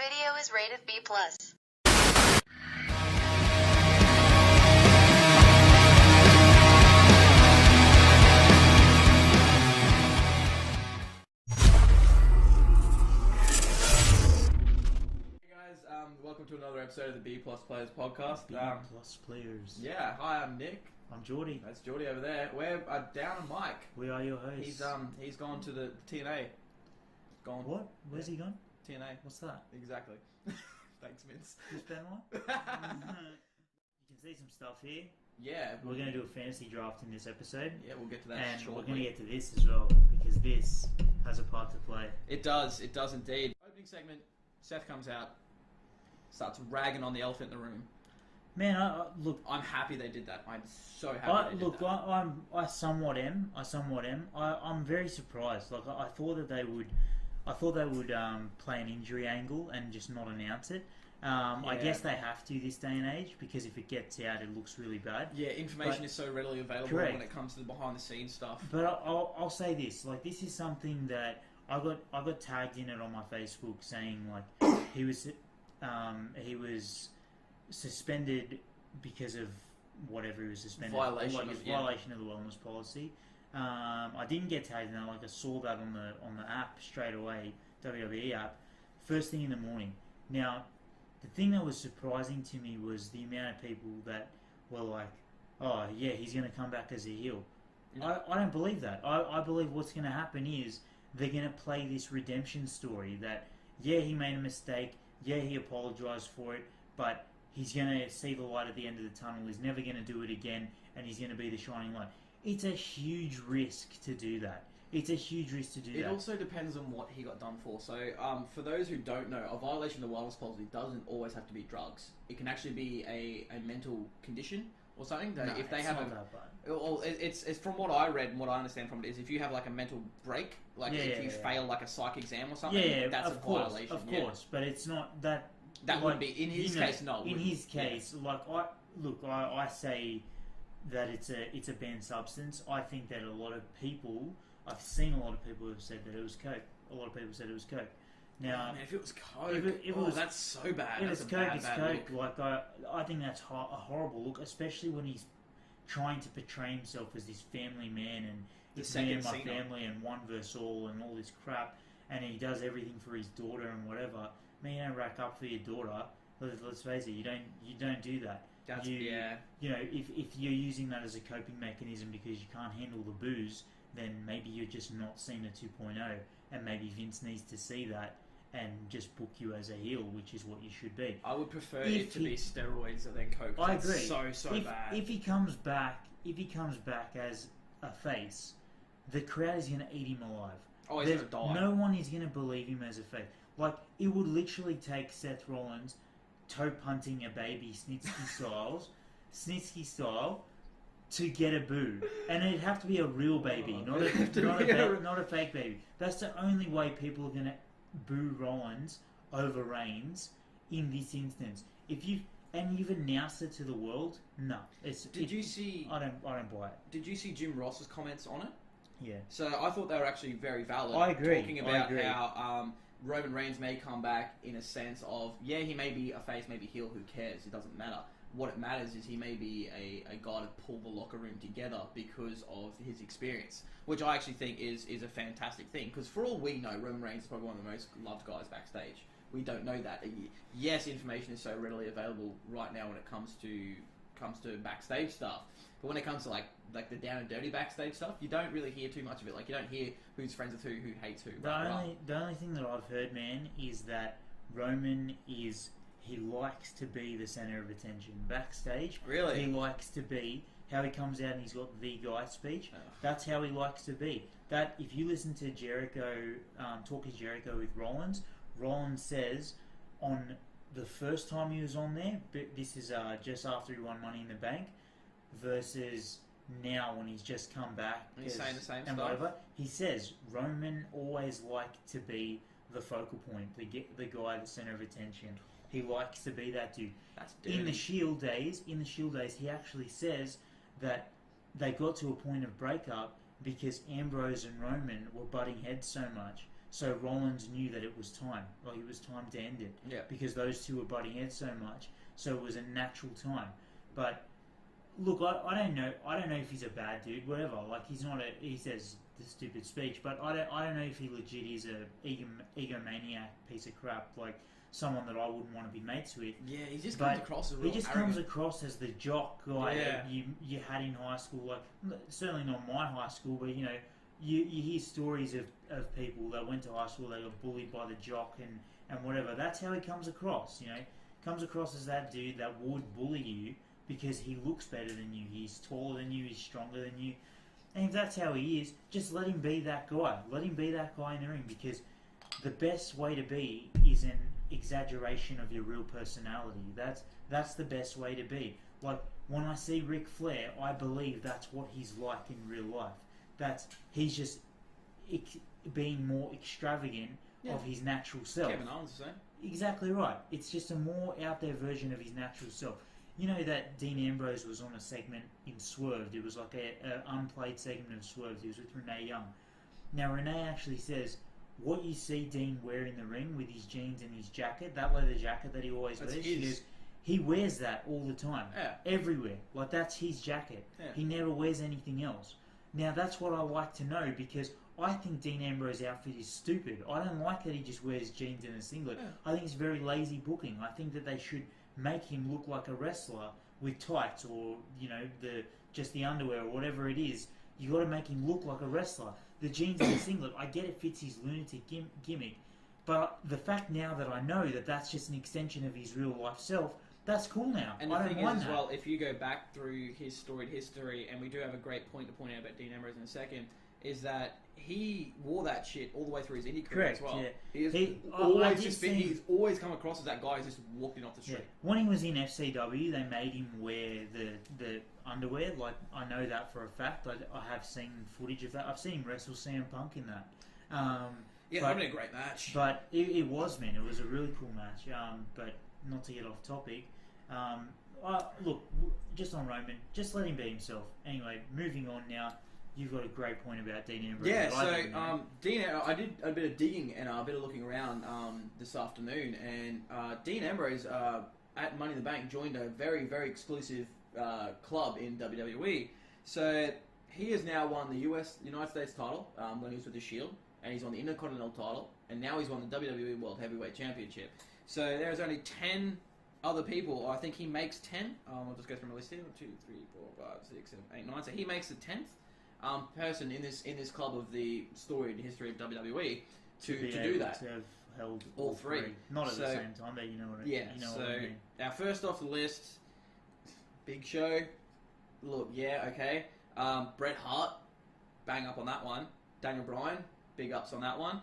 video is rated B+. Welcome to another episode of the B Plus Players podcast. B Plus Players. Yeah, hi, I'm Nick. I'm Geordie. That's Geordie over there. We're down on Mike. We are your hosts. He's gone to the TNA. Gone. What? Where's he gone? TNA. What's that? Exactly. Thanks, Vince. Who's Ben one? You can see some stuff here. Yeah. We're going to do a fantasy draft in this episode. Yeah, we'll get to that and shortly. we're going to get to this as well, because this has a part to play. It does indeed. Opening segment, Seth comes out, starts ragging on the elephant in the room. Man, look. I'm happy they did that. I'm so happy they did that. I somewhat am. I'm very surprised. Like I thought that they would. I thought they would play an injury angle and just not announce it. I guess they have to this day and age, because if it gets out, it looks really bad. Yeah, information is so readily available when it comes to the behind the scenes stuff. But I'll say this: like, this is something that I got tagged in it on my Facebook, saying like he was suspended because of whatever he was suspended. Violation of the wellness policy. I didn't get tagged in that. Like, I saw that on the app straight away, WWE app, first thing in the morning. Now, the thing that was surprising to me was the amount of people that were like, "Oh yeah, he's going to come back as a heel." I don't believe that. I believe what's going to happen is they're going to play this redemption story that, yeah, he made a mistake, yeah, he apologised for it, but he's going to see the light at the end of the tunnel. He's never going to do it again, and he's going to be the shining light. It's a huge risk to do that. It also depends on what he got done for. So, for those who don't know, a violation of the wellness policy doesn't always have to be drugs. It can actually be a mental condition or something. That if they have it's from what I read and what I understand from it is, if you have like a mental break, like if you fail like a psych exam or something, that's a violation. Of course, but it's not that. That would be in his case. No, in his case, I say that it's a banned substance. I think that a lot of people, I've seen a lot of people who have said that it was coke. A lot of people said it was coke. Now, man, if it was coke, that's so bad. If it's coke, it's coke. Look. Like I think that's a horrible look, especially when he's trying to portray himself as this family man and it's me and my family and one versus all and all this crap, and he does everything for his daughter and whatever. Man, you don't rack up for your daughter. Let's face it, you don't do that. You know, if you're using that as a coping mechanism because you can't handle the booze, then maybe you're just not Cena 2.0, and maybe Vince needs to see that and just book you as a heel, which is what you should be. I would prefer it to be steroids and then coke. I agree. So bad. If he comes back as a face, the crowd is going to eat him alive. Oh, he's going to die. No one is going to believe him as a face. Like, it would literally take Seth Rollins toe punting a baby Snitsky style, to get a boo, and it'd have to be a real baby, not a fake baby. That's the only way people are gonna boo Rollins over Reigns in this instance. You've announced it to the world, no. You see? I don't buy it. Did you see Jim Ross's comments on it? Yeah. So I thought they were actually very valid. I agree. Talking about how Roman Reigns may come back in a sense of, yeah, he may be a face, maybe heel, who cares? It doesn't matter. What it matters is he may be a guy to pull the locker room together because of his experience, which I actually think is a fantastic thing. Because for all we know, Roman Reigns is probably one of the most loved guys backstage. We don't know that. Yes, information is so readily available right now when it comes to backstage stuff. But when it comes to like the down and dirty backstage stuff, you don't really hear too much of it. Like, you don't hear who's friends with who hates who. The only thing that I've heard, man, is that Roman he likes to be the center of attention backstage. Really? He likes to be how he comes out and he's got the guy speech. Ugh. That's how he likes to be. That if you listen to Jericho, Talk is Jericho with Rollins says on the first time he was on there, but this is just after he won Money in the Bank, versus now when he's just come back. And he's saying the same and stuff. Whatever, he says Roman always liked to be the focal point, the guy, the center of attention. He likes to be that dude. That's dirty. In the Shield days, he actually says that they got to a point of breakup because Ambrose and Roman were butting heads so much. So Rollins knew that it was time. Like, it was time to end it. Yeah. Because those two were butting heads so much. So it was a natural time. But look, I don't know. I don't know if he's a bad dude. Whatever. Like, he's not a. He says the stupid speech, but I don't know if he legit is a egomaniac piece of crap. Like, someone that I wouldn't want to be mates with. Yeah, he just comes across as real He just arrogant. comes across as the jock guy that you had in high school. Like, certainly not my high school, but you know, you hear stories of people that went to high school, they got bullied by the jock and whatever. That's how he comes across. You know, comes across as that dude that would bully you because he looks better than you, he's taller than you, he's stronger than you. And if that's how he is, just let him be that guy. Let him be that guy in the ring, because the best way to be is an exaggeration of your real personality. That's the best way to be. Like, when I see Ric Flair, I believe that's what he's like in real life. He's just being more extravagant of his natural self. Kevin Owens the same. Exactly right. It's just a more out there version of his natural self. You know that Dean Ambrose was on a segment in Swerved. It was like an unplayed segment of Swerved. He was with Renee Young. Now, Renee actually says, what you see Dean wear in the ring with his jeans and his jacket, that leather jacket that he always wears, she goes, he wears that all the time. Yeah. Everywhere. Like, that's his jacket. Yeah. He never wears anything else. Now, that's what I like to know, because I think Dean Ambrose's outfit is stupid. I don't like that he just wears jeans and a singlet. Yeah. I think it's very lazy booking. I think that they should make him look like a wrestler with tights, or, you know, just the underwear or whatever it is. You got to make him look like a wrestler. The jeans and the singlet, I get it fits his lunatic gimmick, but the fact now that I know that that's just an extension of his real life self, that's cool now. And the I thing don't mind is, as that. well, if you go back through his storied history, and we do have a great point to point out about Dean Ambrose in a second, is that he wore that shit all the way through his indie career as well. Yeah. He's always come across as that guy who's just walked in off the street. Yeah. When he was in FCW, they made him wear the underwear. Like, I know that for a fact. I have seen footage of that. I've seen him wrestle CM Punk in that. Yeah, that would be a great match. But it was, man. It was a really cool match. But not to get off topic. Look, just on Roman, just let him be himself. Anyway, moving on now. You've got a great point about Dean Ambrose. Yeah, so Dean, I did a bit of digging and a bit of looking around this afternoon, and Dean Ambrose at Money in the Bank joined a very, very exclusive club in WWE. So he has now won the United States title when he was with the Shield, and he's won the Intercontinental title, and now he's won the WWE World Heavyweight Championship. So there's only 10 other people. I think he makes 10. I'll just go through my list here. 1, 2, 3, 4, 5, 6, 7, 8, 9. So he makes the 10th. Person in this club of the storied history of WWE to do that. To have held all three. Not at the same time, but you know what I mean. Now, first off the list, Big Show. Look, yeah, okay. Bret Hart, bang up on that one. Daniel Bryan, big ups on that one.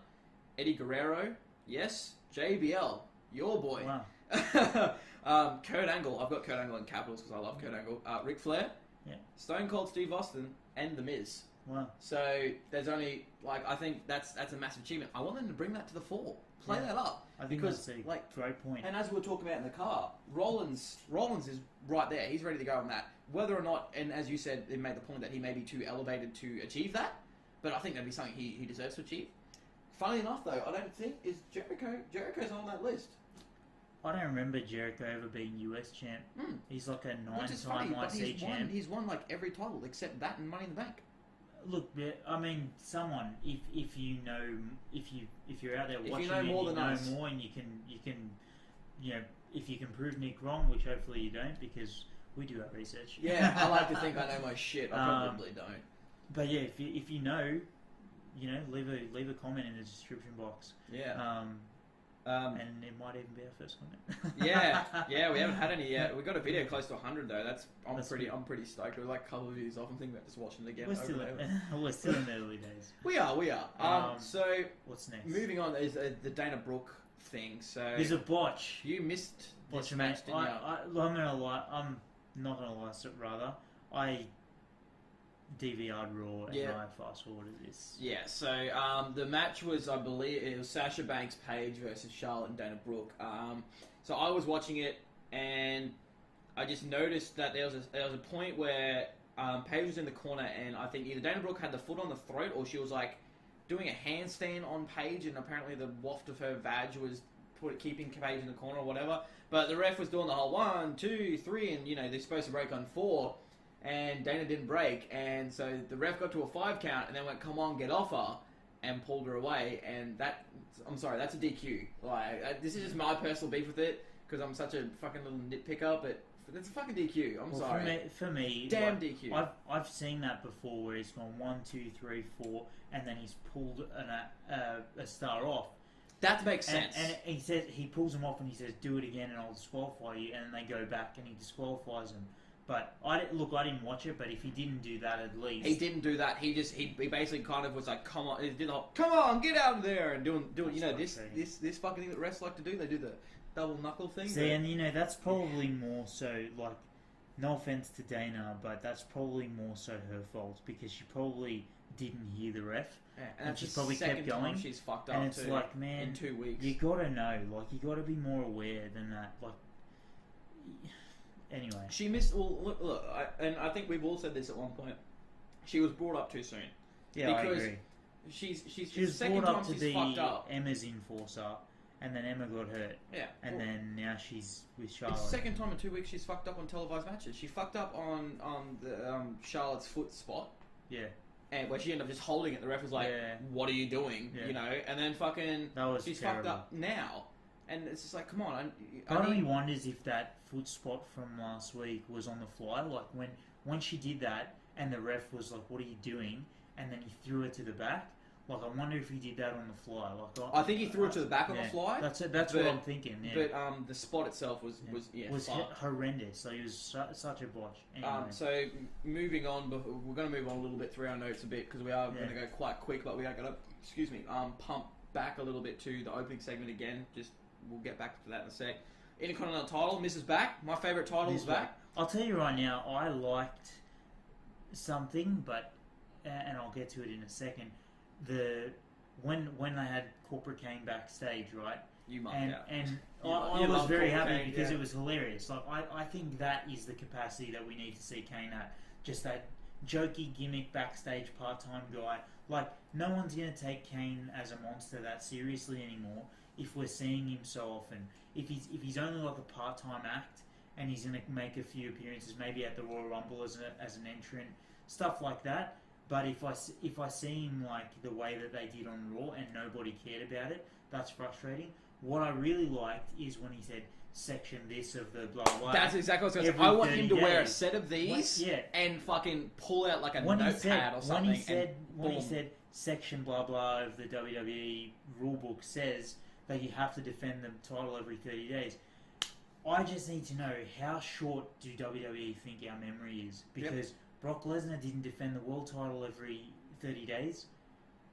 Eddie Guerrero, yes. JBL, your boy. Wow. Kurt Angle, I've got Kurt Angle in capitals because I love Kurt Angle. Ric Flair, Stone Cold Steve Austin, and The Miz. Wow. So there's only, I think that's a massive achievement. I want them to bring that to the fore. Play that up. I think that's a great point. And as we were talking about in the car, Rollins is right there. He's ready to go on that. Whether or not, and as you said, they made the point that he may be too elevated to achieve that, but I think that'd be something he deserves to achieve. Funnily enough, though, I don't think is Jericho's on that list. I don't remember Jericho ever being US champ. He's like a 9-time IC champ. He's won like every title except that and Money in the Bank. Look, I mean, someone if you know if you're out there watching, you know more than us, more, and you can if you can prove Nick wrong, which hopefully you don't, because we do our research. Yeah, I like to think I know my shit. I probably don't. But yeah, if you know, leave a comment in the description box. Yeah. And it might even be our first comment. yeah, we haven't had any yet. We got a video close to 100 though. I'm pretty stoked. We're like a couple of views off. I'm thinking about just watching it again. We're still in the early days. We are. So what's next? Moving on is the Dana Brooke thing. So there's a botch. You missed botch this match, didn't you? I'm gonna lie. I'm not gonna lie. Rather, I DVR'd Raw and I fast forwarded this. Yeah, so the match was, I believe, it was Sasha Banks Paige versus Charlotte and Dana Brooke. So I was watching it and I just noticed that there was a point where Paige was in the corner and I think either Dana Brooke had the foot on the throat or she was like doing a handstand on Paige, and apparently the waft of her vag was keeping Paige in the corner or whatever. But the ref was doing the whole 1, 2, 3, and they're supposed to break on 4, and Dana didn't break, and so the ref got to a 5 count, and then went, "Come on, get off her," and pulled her away, and I'm sorry, that's a DQ. Like, this is just my personal beef with it, because I'm such a fucking little nitpicker, but it's a fucking DQ. I'm sorry. For me, damn DQ. I've seen that before, where he's gone 1, 2, 3, 4, and then he's pulled a star off. That makes sense. And he says, he pulls him off and he says, "Do it again and I'll disqualify you," and then they go back and he disqualifies him. But I didn't watch it, but if he didn't do that, at least... He didn't do that. He basically kind of was like, "Come on," he did the whole, "Come on, get out of there," and doing this fucking thing that refs like to do. They do the double knuckle thing. See, and that's probably more so, like, no offense to Dana, but that's probably more so her fault, because she probably didn't hear the ref. Yeah, and she probably kept going. She's fucked up, and it's like, man, in 2 weeks. You gotta know, like, you gotta be more aware than that. Like, anyway, she missed. Well, look, and I think we've all said this at one point. She was brought up too soon. Yeah, because I agree. She was brought up to be Emma's enforcer, and then Emma got hurt. Yeah, and then now she's with Charlotte. It's the second time in 2 weeks she's fucked up on televised matches. She fucked up on the Charlotte's foot spot. Yeah. And where she ended up just holding it, the ref was like, "What are you doing?" Yeah. And then fucking she's terrible. fucked up now, and it's just like, come on. Part of me wonders if that foot spot from last week was on the fly, like when she did that, and the ref was like, "What are you doing?" and then he threw it to the back. Like, I wonder if he did that on the fly. Like, I think he threw it to the back on the fly. That's what I'm thinking. Yeah. But the spot itself was horrendous. So it was such a botch. Anyway. So moving on, we're going to move on a little bit through our notes a bit, because we are going to go quite quick, but we are going to pump back a little bit to the opening segment again. We'll get back to that in a sec. Intercontinental title, Mrs. Back. My favourite title is back. I'll tell you right now, I liked something, but and I'll get to it in a second. When they had Corporate Kane backstage, right? You might, and I was very happy because it was hilarious. Like, I think that is the capacity that we need to see Kane at. Just that jokey gimmick backstage part-time guy. Like, no one's going to take Kane as a monster that seriously anymore if we're seeing him so often. If he's only like a part-time act and he's going to make a few appearances, maybe at the Royal Rumble as an entrant, stuff like that. But if I see him like the way that they did on Raw and nobody cared about it, that's frustrating. What I really liked is when he said, "Section this of the blah blah." That's exactly what I was going to say. I want him to wear a set of these and fucking pull out like a notepad or something. When he said, "Section blah blah of the WWE rulebook says that you have to defend the title every 30 days." I just need to know, how short do WWE think our memory is? Because Brock Lesnar didn't defend the world title every 30 days.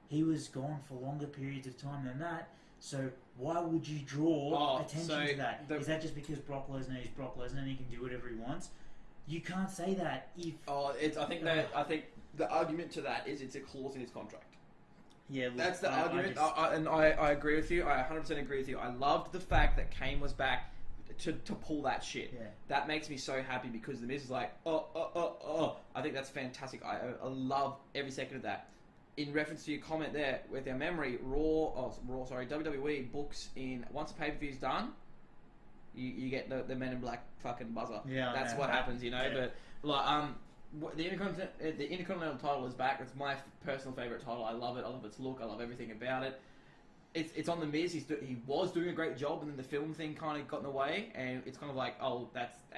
He was gone for longer periods of time than that. So why would you draw attention to that? Is that just because Brock Lesnar is Brock Lesnar and he can do whatever he wants? You can't say that if... I think the argument to that is it's a clause in his contract. Yeah, look, that's the argument. I agree with you. I 100% agree with you. I loved the fact that Kane was back to pull that shit. Yeah. That makes me so happy, because the Miz is like, I think that's fantastic. I love every second of that. In reference to your comment there, with our memory, WWE books in, once the pay-per-view's done, you get the Men in Black fucking buzzer. Yeah, that's what happens, Yeah. But like, the Intercontinental title is back. It's my personal favorite title. I love it. I love its look. I love everything about it. It's on the Miz. He was doing a great job, and then the film thing kind of got in the way, and it's kind of like,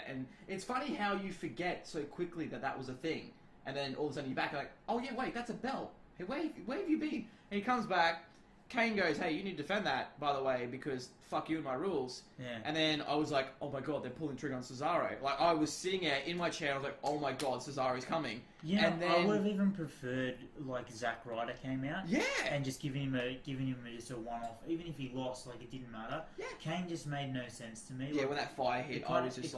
and it's funny how you forget so quickly that was a thing, and then all of a sudden you're back, like, oh yeah, wait, that's a belt. Hey, where have you been? And he comes back. Kane goes, "Hey, you need to defend that, by the way, because fuck you and my rules." Yeah. And then I was like, "Oh my god, they're pulling the trigger on Cesaro." Like, I was sitting there in my chair, I was like, "Oh my god, Cesaro's coming." Yeah, and then, I would have even preferred like Zack Ryder came out. Yeah. And just giving him just a one-off, even if he lost, like, it didn't matter. Yeah. Kane just made no sense to me. Yeah, like, when that fire hit, I was just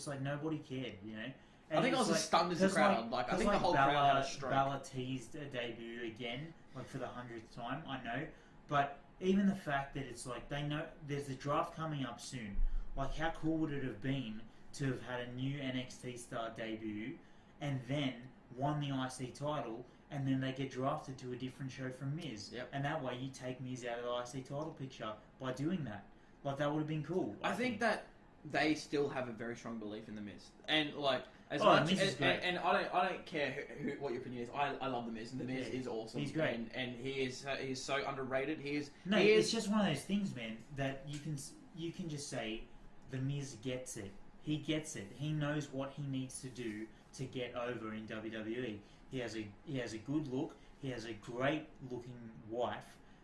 like, nobody cared, you know. And I think I was as stunned as the crowd. Like, I think the whole crowd had a stroke. Bella teased a debut again, like for the 100th time. I know, but even the fact that it's like they know there's the draft coming up soon. Like, how cool would it have been to have had a new NXT star debut and then won the IC title and then they get drafted to a different show from Miz. Yep. And that way you take Miz out of the IC title picture by doing that. Like, that would have been cool. I think that they still have a very strong belief in the Miz, and like as much Miz is great. And I don't care what your opinion is. I love the Miz, and the Miz is awesome. He's great, and he is so underrated. It's just one of those things, man, that you can just say the Miz gets it. He gets it. He knows what he needs to do to get over in WWE. He has a good look. He has a great looking wife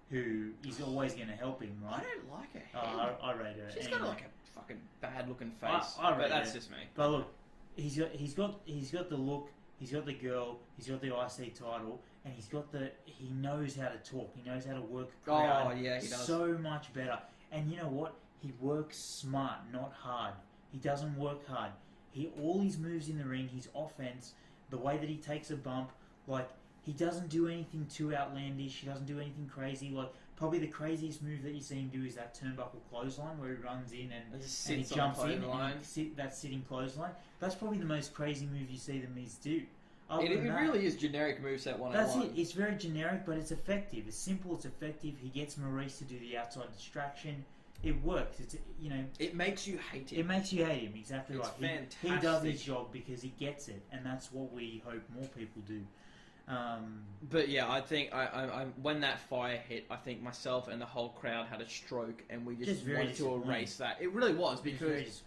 who is always going to help him, right? I don't like her. I rate her. She's got like a fucking bad looking face. But that's just me. But look, he's got the look. He's got the girl. He's got the IC title, and he knows how to talk. He knows how to work a crowd. Oh yeah, he does so much better. And you know what? He works smart, not hard. He doesn't work hard. All his moves in the ring, his offense, the way that he takes a bump, like, he doesn't do anything too outlandish. He doesn't do anything crazy. Like, probably the craziest move that you see him do is that turnbuckle clothesline where he runs in and he jumps in and that sitting clothesline. That's probably the most crazy move you see the Miz do. It really is generic moveset 101. That's it. It's very generic, but it's effective. It's simple. It's effective. He gets Maurice to do the outside distraction. It works. It makes you hate him. It makes you hate him. Exactly right. Fantastic. He does his job because he gets it, and that's what we hope more people do. But yeah, I think I when that fire hit, I think myself and the whole crowd had a stroke, and we just wanted to erase that. It really was because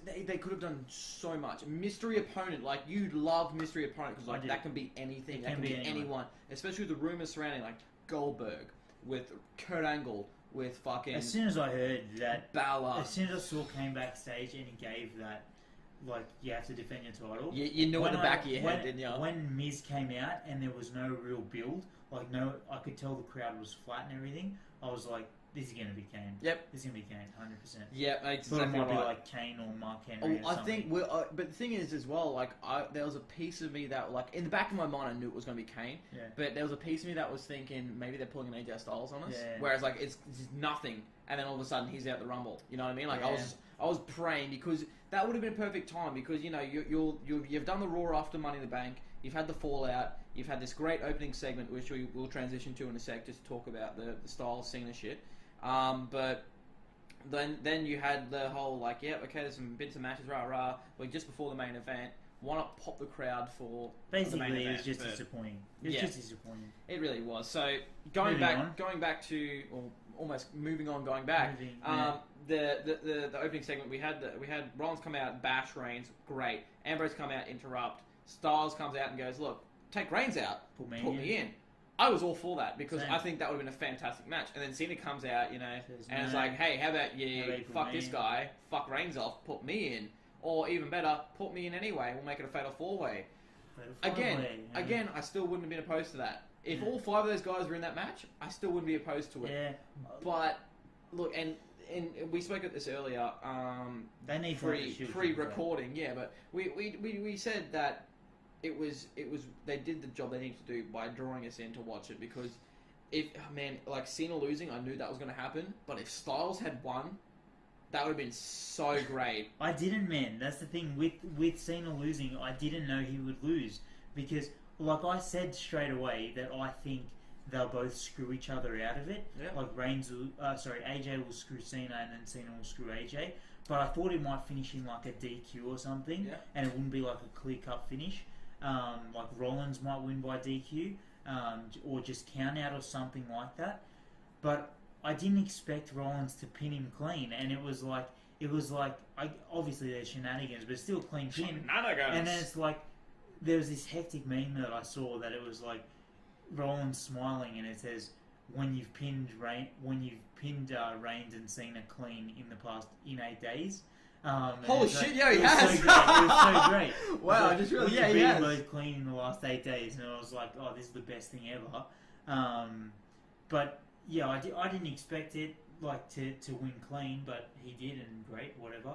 they could have done so much. Mystery opponent, like, you love mystery opponent because like that can be anything. That can be anyone, especially with the rumors surrounding like Goldberg, with Kurt Angle, with fucking. As soon as I heard that, Balor. As soon as I saw came backstage and he gave that, like, you have to defend your title. You knew in the back of your head, didn't you? When Miz came out and there was no real build, I could tell the crowd was flat and everything. I was like, this is going to be Kane. Yep. This is going to be Kane, 100%. Yeah, exactly right. It might be like Kane or Mark Henry or something. I think, but the thing is as well, like, there was a piece of me that, like, in the back of my mind I knew it was going to be Kane, but there was a piece of me that was thinking maybe they're pulling an AJ Styles on us, whereas, like, it's nothing, and then all of a sudden he's out the Rumble, you know what I mean? Like, I was praying because that would have been a perfect time because, you know, you've done the Raw after Money in the Bank, you've had the Fallout, you've had this great opening segment, which we will transition to in a sec, just to talk about the Styles Cena shit. But then you had the whole, like, there's some bits of matches, rah, like, just before the main event. Why not pop the crowd for basically the main event? It was just disappointing. It was just disappointing. It really was. So going back to, or almost moving on, going back. The opening segment we had Rollins come out, bash Reigns, great. Ambrose come out, interrupt. Styles comes out and goes, look, take Reigns out, put me in. I was all for that because I think that would have been a fantastic match. And then Cena comes out, you know, and it's like, hey, how about you fuck this guy, fuck Reigns off, put me in. Or even better, put me in anyway, we'll make it a fatal 4-way. Again, I still wouldn't have been opposed to that. If all 5 of those guys were in that match, I still wouldn't be opposed to it. Yeah. But, look, and we spoke at this earlier, they need pre-recording, but we said that it was they did the job they needed to do by drawing us in to watch it because like Cena losing, I knew that was going to happen, but if Styles had won, that would have been so great. I didn't, man. That's the thing with Cena losing. I didn't know he would lose because, like I said straight away, that I think they'll both screw each other out of it. Yeah. Like AJ will screw Cena and then Cena will screw AJ. But I thought it might finish in like a DQ or something, and it wouldn't be like a clear-cut finish. Like Rollins might win by DQ, or just count out or something like that. But I didn't expect Rollins to pin him clean, and it was like obviously there's shenanigans, but still clean pin. And then it's like there was this hectic meme that I saw that it was like Rollins smiling, and it says when you've pinned Reigns and Cena clean in 8 days. Holy shit! Yeah, he has. It was so great. Wow, like, just really, he has. Both clean in the last 8 days, and I was like, oh, this is the best thing ever. But yeah, I didn't expect it like to win clean, but he did, and great, whatever.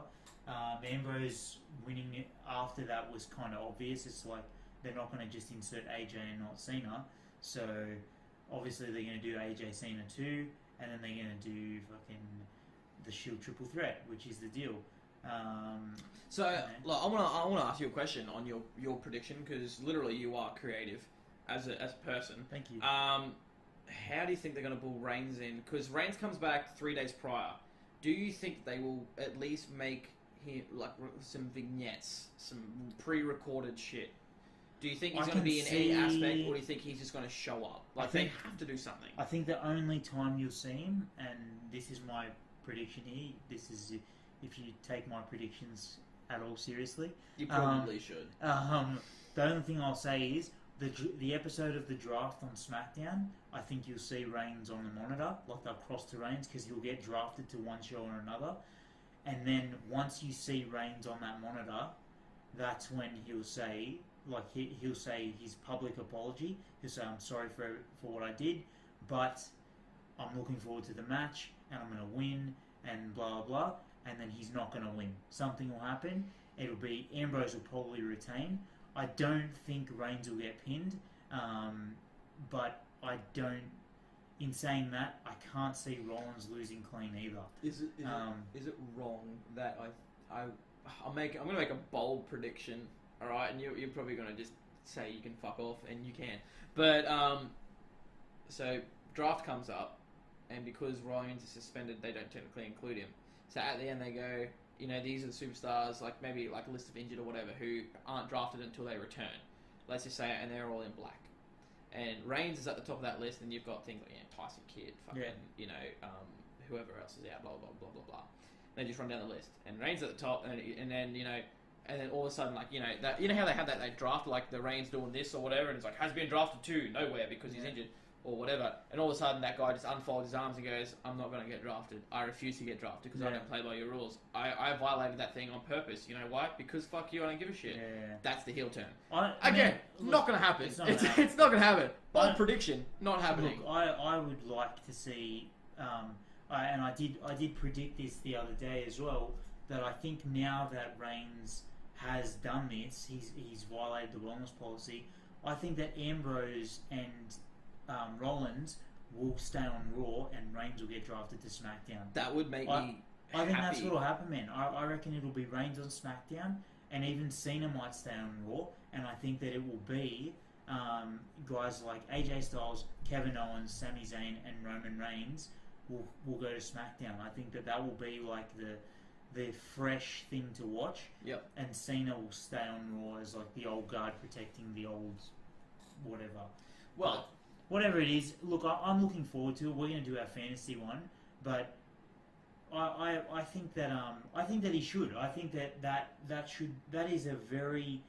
Ambrose winning it after that was kind of obvious. It's like they're not going to just insert AJ and not Cena, so obviously they're going to do AJ Cena too, and then they're going to do fucking the Shield triple threat, which is the deal. Look, I want to ask you a question on your prediction because literally you are creative. as a person. Thank you. How do you think they're going to pull Reigns in? Because Reigns comes back 3 days prior. Do you think they will at least make him like some vignettes, some pre-recorded shit? Do you think he's going to be in any aspect, or do you think he's just going to show up? Like, they have to do something. I think the only time you'll see him, and this is my prediction here, this is if you take my predictions at all seriously. You probably should. The only thing I'll say is, the episode of the draft on SmackDown, I think you'll see Reigns on the monitor, like they'll cross to Reigns, because he'll get drafted to one show or another. And then once you see Reigns on that monitor, that's when he'll say, like he'll say his public apology. He'll say, I'm sorry for what I did, but I'm looking forward to the match, and I'm going to win, and blah, blah, blah. And then he's not going to win. Something will happen. It'll be, Ambrose will probably retain. I don't think Reigns will get pinned, but I don't. In saying that, I can't see Rollins losing clean either. Is it wrong that I'm going to make a bold prediction? All right, and you're probably going to just say you can fuck off, and you can. But so draft comes up, and because Rollins is suspended, they don't technically include him. So at the end, they go, these are the superstars, like maybe like a list of injured or whatever, who aren't drafted until they return. Let's just say, and they're all in black. And Reigns is at the top of that list, and you've got things like Tyson Kidd, whoever else is out, blah blah blah blah blah. They just run down the list, and Reigns at the top, and then all of a sudden, like that, how they have that they draft like the Reigns doing this or whatever, and it's like has been drafted to nowhere because he's injured or whatever, and all of a sudden that guy just unfolds his arms and goes, I'm not going to get drafted. I refuse to get drafted because I don't play by your rules. I violated that thing on purpose. You know why? Because fuck you, I don't give a shit. Yeah. That's the heel turn. Not going to happen. It's not going to happen. Bold prediction, not happening. Look, I would like to see, and I did predict this the other day as well, that I think now that Reigns has done this, he's violated the wellness policy. I think that Ambrose and Rollins will stay on Raw, and Reigns will get drafted to SmackDown. That would make me I think that's what will happen, man. I reckon it'll be Reigns on SmackDown, and even Cena might stay on Raw, and I think that it will be guys like AJ Styles, Kevin Owens, Sami Zayn, and Roman Reigns will go to SmackDown. I think that will be like the fresh thing to watch. Yep. And Cena will stay on Raw as like the old guard protecting the old whatever. Well, whatever it is, look, I'm looking forward to it. We're going to do our fantasy one, but I think that he should. I think that is a very,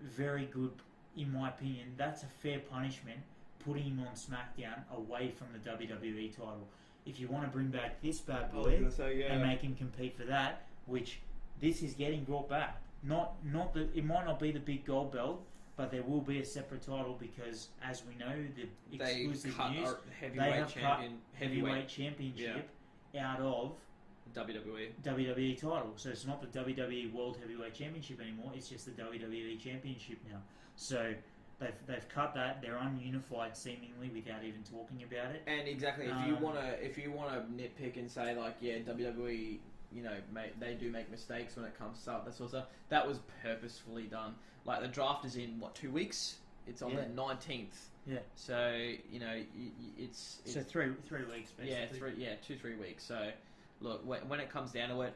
very good, in my opinion. That's a fair punishment, putting him on SmackDown away from the WWE title. If you want to bring back this bad boy and make him compete for that, which this is getting brought back. It might not be the big gold belt, but there will be a separate title because, as we know, the exclusive news, they have cut heavyweight championship out of WWE title. So it's not the WWE World Heavyweight Championship anymore. It's just the WWE Championship now. So they've cut that. They're ununified seemingly without even talking about it. And exactly, if you wanna nitpick and say like, WWE, they do make mistakes when it comes to that sort of stuff. That was purposefully done. Like the draft is in 2 weeks. It's on the 19th. Yeah. So it's so 3 weeks basically. 2-3 weeks. So look, when it comes down to it,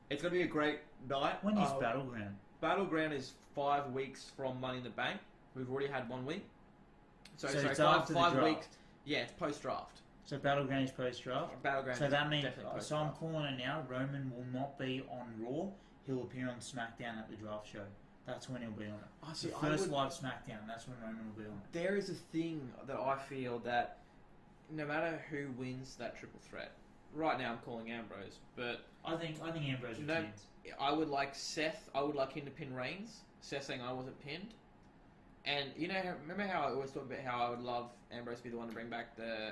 it's going to be a great night. When is Battleground? Battleground is 5 weeks from Money in the Bank. We've already had 1 week. So it's after the draft. weeks. Yeah, it's post-draft. So Battleground is post-draft? Battleground so that means, so I'm calling it now, Roman will not be on Raw. He'll appear on SmackDown at the draft show. That's when he'll be on it. The first live SmackDown, that's when Roman will be on it. There is a thing that I feel that no matter who wins that triple threat, right now I'm calling Ambrose, but I think Ambrose retains. I would like Seth. I would like him to pin Reigns. Seth saying I wasn't pinned. And remember how I always talk about how I would love Ambrose to be the one to bring back the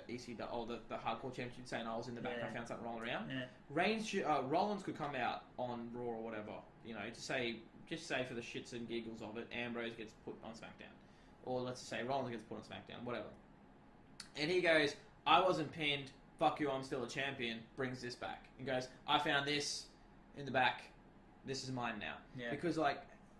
ECW or the hardcore championship, saying I was in the back and I found something rolling around. Yeah. Rollins could come out on Raw or whatever, to say for the shits and giggles of it, Ambrose gets put on SmackDown, or let's just say Rollins gets put on SmackDown, whatever. And he goes, I wasn't pinned. Fuck you, I'm still a champion. Brings this back and goes, I found this in the back. This is mine now. Yeah. Because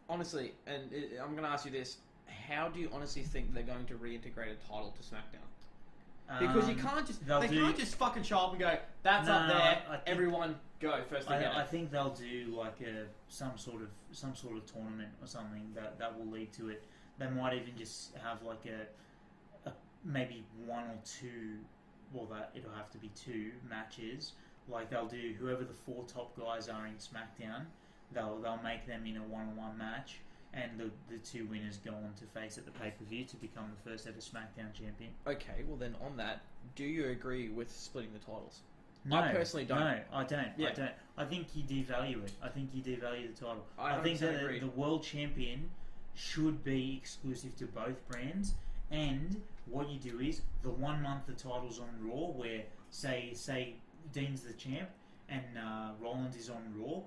honestly, and I'm going to ask you this, how do you honestly think they're going to reintegrate a title to SmackDown? Because you can't just can't just fucking show up and go, that's up there, everyone go first again. I think they'll do like some sort of tournament or something that will lead to it. They might even just have like a maybe one or two. Well, it'll have to be 2 matches. Like they'll do whoever the 4 top guys are in SmackDown. They'll make them in a 1-on-1 match, and the 2 winners go on to face at the pay-per-view to become the first ever SmackDown champion. Okay, well then on that, do you agree with splitting the titles? No, I personally don't. No, I don't. Yeah. I don't. I think you devalue it. I think you devalue the title. I think that the world champion should be exclusive to both brands, and what you do is the 1 month the title's on Raw, where say Dean's the champ and Rollins is on Raw.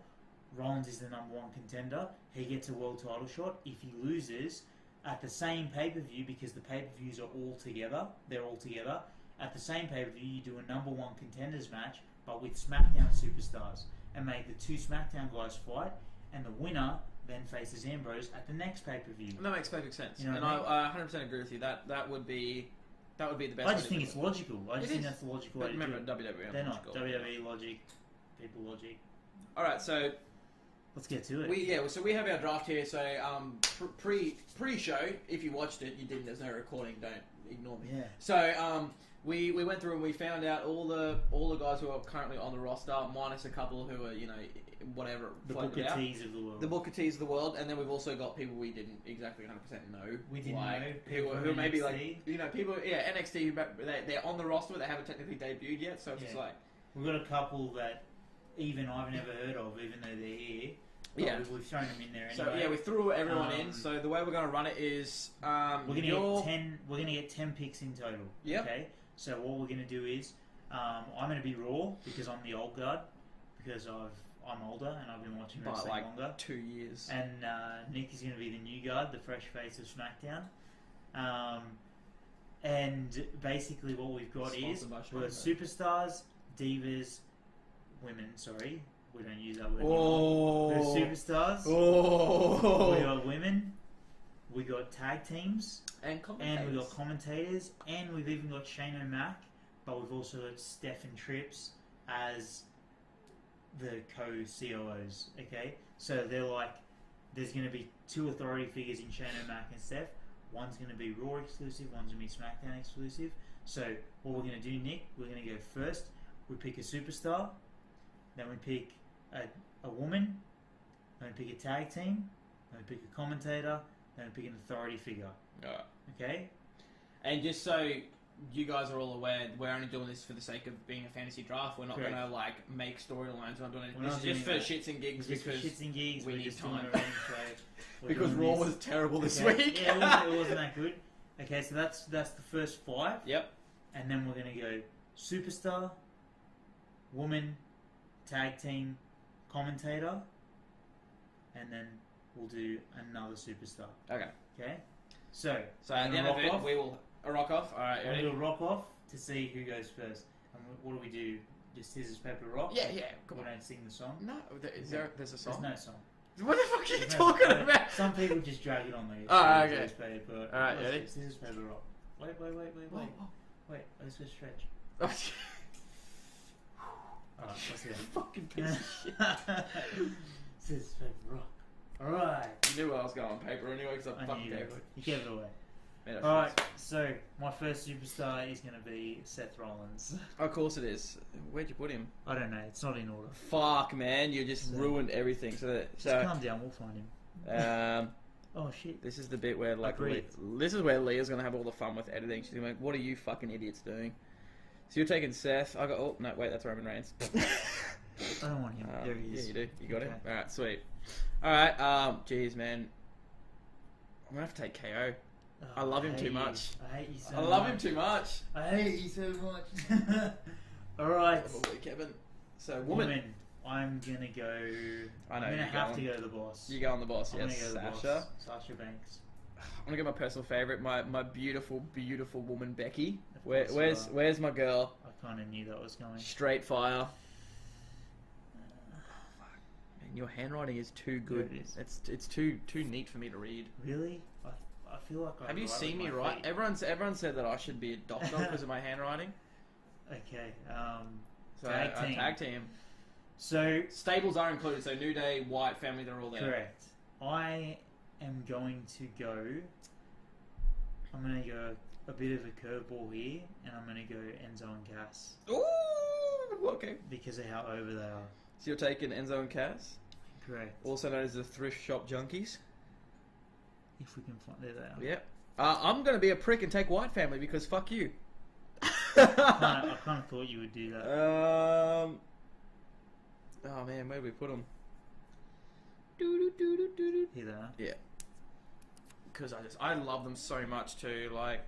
Rollins is the number 1 contender. He gets a world title shot. If he loses at the same pay-per-view, because the pay-per-views are all together, they're all together. At the same pay-per-view, you do a number 1 contenders match, but with SmackDown superstars, and make the 2 SmackDown guys fight, and the winner then faces Ambrose at the next pay-per-view. That makes perfect sense, you know, and I 100% agree with you. That would be the best. I just think it's logical. I just think that's the logical way to do it. Remember, WWE, they're not WWE logic, people logic. All right, so let's get to it. So we have our draft here. So pre-show, if you watched it, you didn't. There's no recording. Don't ignore me. Yeah. So we went through and we found out all the guys who are currently on the roster, minus a couple who are whatever. The Booker T's of the world. The Booker T's of the world, and then we've also got people we didn't exactly 100% know. We didn't know people who maybe like people NXT who they're on the roster, but they haven't technically debuted yet. So it's just like we've got a couple that even I've never heard of, even though they're here. Yeah, we've thrown them in there So anyway. we threw everyone in. So the way we're going to run it is we're going to get 10 picks in total. Yeah. Okay. So what we're going to do is I'm going to be Raw because I'm the old guard, because I'm older and I've been watching wrestling longer. 2 years. And Nick is going to be the new guard, the fresh face of SmackDown. And basically what we've got is we've got superstars, divas, women. Sorry, we don't use that word. Oh. We've got superstars. Oh. We got women. We got tag teams. And we got commentators. And we've even got Shane O'Mac. But we've also got Steph and Trips as the co-COOs. Okay? So they're like, there's going to be 2 authority figures in Shane O'Mac and Steph. One's going to be Raw exclusive. One's going to be SmackDown exclusive. So what we're going to do, Nick, we're going to go first. We pick a superstar. Then we pick a woman. Then we pick a tag team. Then we pick a commentator. Then we pick an authority figure. Alright. Okay? And just so you guys are all aware, we're only doing this for the sake of being a fantasy draft. We're not going to make storylines. We're not doing anything. This is just for shits and gigs because we need time. Because Raw was terrible this week. Yeah, it wasn't that good. Okay, so that's the first 5. Yep. And then we're going to go superstar, woman, tag team, commentator, and then we'll do another superstar. Okay? So at the end of it, we will rock off. Alright, ready? We'll rock off to see who goes first. And what do we do? Just scissors, paper, rock? Yeah. Come on. We don't sing the song? No, there's a song? There's no song. What the fuck are you talking about? Some people just drag it on there. Okay. Scissors, paper. Alright, ready? Scissors, paper, rock. Wait. Wait, let's just stretch. Alright, let's go. Fucking piece of shit. Scissors, paper, rock. Alright. You knew where I was going on paper anyway because I fucking gave it. You gave it away. Alright, so my first superstar is going to be Seth Rollins. Of course it is. Where'd you put him? I don't know, it's not in order. Fuck, man, you just ruined everything. So calm down, we'll find him. Oh shit. This is the bit where this is where Leah's going to have all the fun with editing. She's going to be like, what are you fucking idiots doing? So you're taking Seth. That's Roman Reigns. I don't want him. There he is. Yeah, you do. You got him? Alright, sweet. Alright, jeez, man. I'm going to have to take KO. I love him too much. I hate you so much. I love him too much. I hate you so much. Alright. Probably Kevin. So, woman. I'm going to go... I know, I'm going to have to go to the boss. You go on the boss, I'm yes. Go Sasha. Sasha Banks. I'm going to get my personal favourite, my beautiful, beautiful woman, Becky. Where's my girl? I kind of knew that was coming. Straight fire. Man, your handwriting is too good. It is. It's too neat for me to read. Really? I feel like Have you seen me write? Everyone said that I should be a doctor because of my handwriting. Okay. So tag team. So stables are included. So New Day, White family, they're all there. Correct. I am going to go. I'm going to go a bit of a curveball here, and I'm going to go Enzo and Cass. Ooh, okay. Because of how over they are. So you're taking Enzo and Cass? Correct. Also known as the thrift shop junkies. If we can find it out. Yep. I'm going to be a prick and take White family because fuck you. I kind of thought you would do that. Oh man, where do we put them? Here they are. Yeah. Because I love them so much too. Like,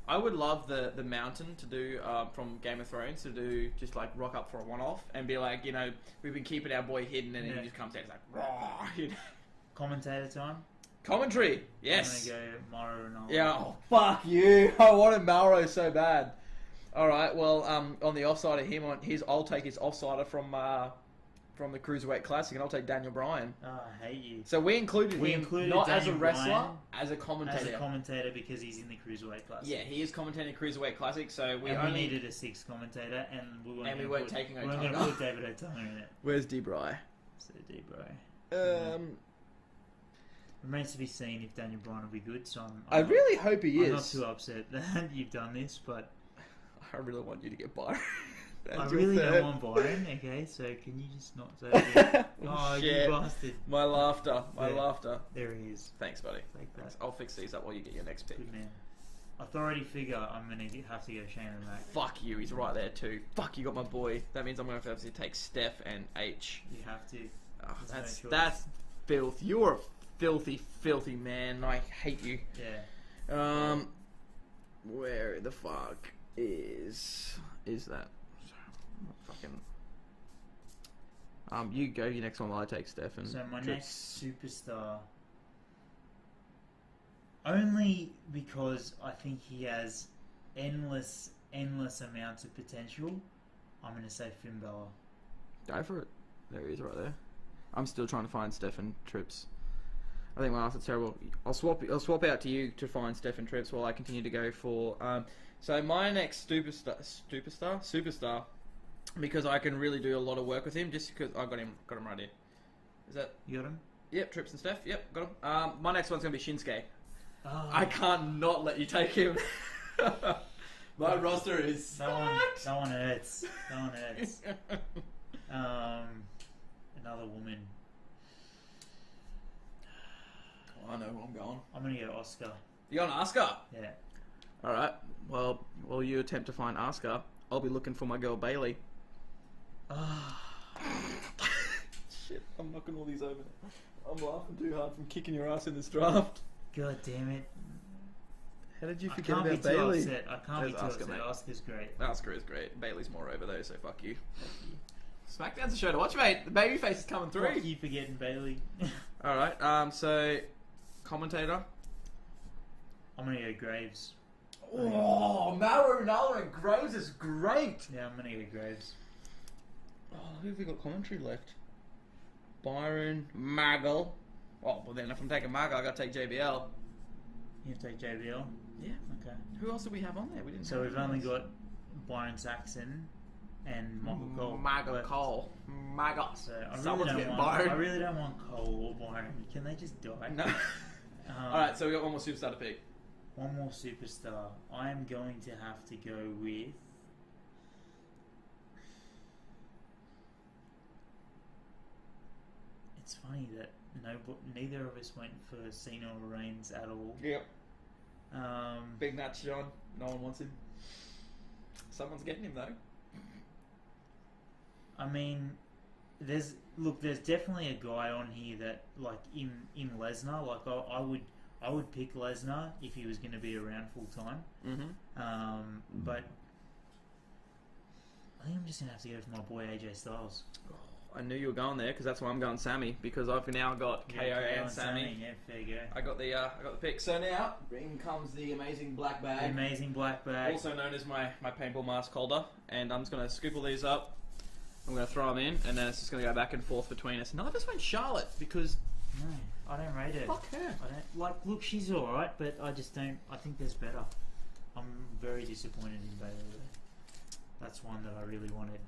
I would love the Mountain to do from Game of Thrones to do just like rock up for a one-off and be like, you know, we've been keeping our boy hidden, and then he just comes out, he's like, raw. You know? Commentator time. Commentary, yes. I'm gonna go Mauro Ronaldo. Yeah. Oh, fuck you! I wanted Mauro so bad. All right. Well, on the offside of him, I'll take his offsider from the Cruiserweight Classic, and I'll take Daniel Bryan. Oh, I hate you. So we included him not Daniel as a wrestler, Bryan as a commentator. As a commentator because he's in the Cruiserweight Classic. Yeah, he is commentating Cruiserweight Classic. So we needed a sixth commentator, and we weren't going to put David Otunga in it. Where's D-Bry? So D-Bry. Remains to be seen if Daniel Bryan will be good. So I really hope he is. I'm not too upset that you've done this, but I really want you to get Byron. I really don't want Byron. Okay, so can you just not say that? Oh, shit. You bastard! My laughter. There he is. Thanks, buddy. Take that. Thanks. I'll fix these up while you get your next pick. Good man. Authority figure. I'm gonna have to go Shane and Mac. Fuck you. He's right there too. Fuck, you got my boy. That means I'm gonna have to take Steph and H. You have to. Oh, that's filth. You're a filthy man. I hate you. Yeah. Where the fuck is that? Fucking. You go your next one while I take Steph. So my next superstar, only because I think he has endless amounts of potential, I'm going to say Finn Balor. Go for it. There he is, right there. I'm still trying to find Steph and Trips. I think my answer's terrible. I'll swap out to you to find Steph and Trips while I continue to go for. So my next superstar, because I can really do a lot of work with him, just because I got him right here. Is that you got him? Yep, Trips and Steph. Yep, got him. My next one's gonna be Shinsuke. Oh. I can't not let you take him. My roster is stacked. That one hurts. Another woman. I know who I'm going. I'm gonna go Oscar. You going Oscar? Yeah. All right. Well, while you attempt to find Oscar, I'll be looking for my girl Bailey. Shit! I'm knocking all these over. I'm laughing too hard from kicking your ass in this draft. God damn it! How did you forget about Bailey? I can't be too upset. Oscar's great. Oscar is great. Bailey's more over though, so fuck you. SmackDown's a show to watch, mate. The babyface is coming through. Fuck you for getting Bailey. All right. So commentator. I'm gonna go Graves. Oh, Mauro Ronaldo and Graves is great. Yeah, I'm gonna go Graves. Oh, who have we got commentary left? Byron, Maggle. Oh, well then if I'm taking Maggle, I gotta take JBL. You take JBL? Yeah. Okay. Who else do we have on there? We didn't. So we've only got Byron Saxon and Michael Cole. Maggle Cole. Maggle. So I really don't want Cole or Byron. Can they just die? No. Alright, so we got one more superstar to pick. One more superstar. I am going to have to go with. It's funny that neither of us went for Cena or Reigns at all. Yep. Big Nat John. No one wants him. Someone's getting him though. I mean, there's definitely a guy on here that like in Lesnar. Like I would pick Lesnar if he was going to be around full time. Mm-hmm. But I think I'm just going to have to go for my boy AJ Styles. I knew you were going there because that's why I'm going Sammy, because I've now got KO and Sammy. Yeah, fair go. I got the pick. So now in comes the amazing black bag. The amazing black bag, also known as my paintball mask holder, and I'm just going to scoop all these up. I'm going to throw them in, and then it's just going to go back and forth between us. No, I just went Charlotte because No, I don't rate her. Fuck her. I don't like. Look, she's all right, but I just don't. I think there's better. I'm very disappointed in Bailey. That's one that I really wanted.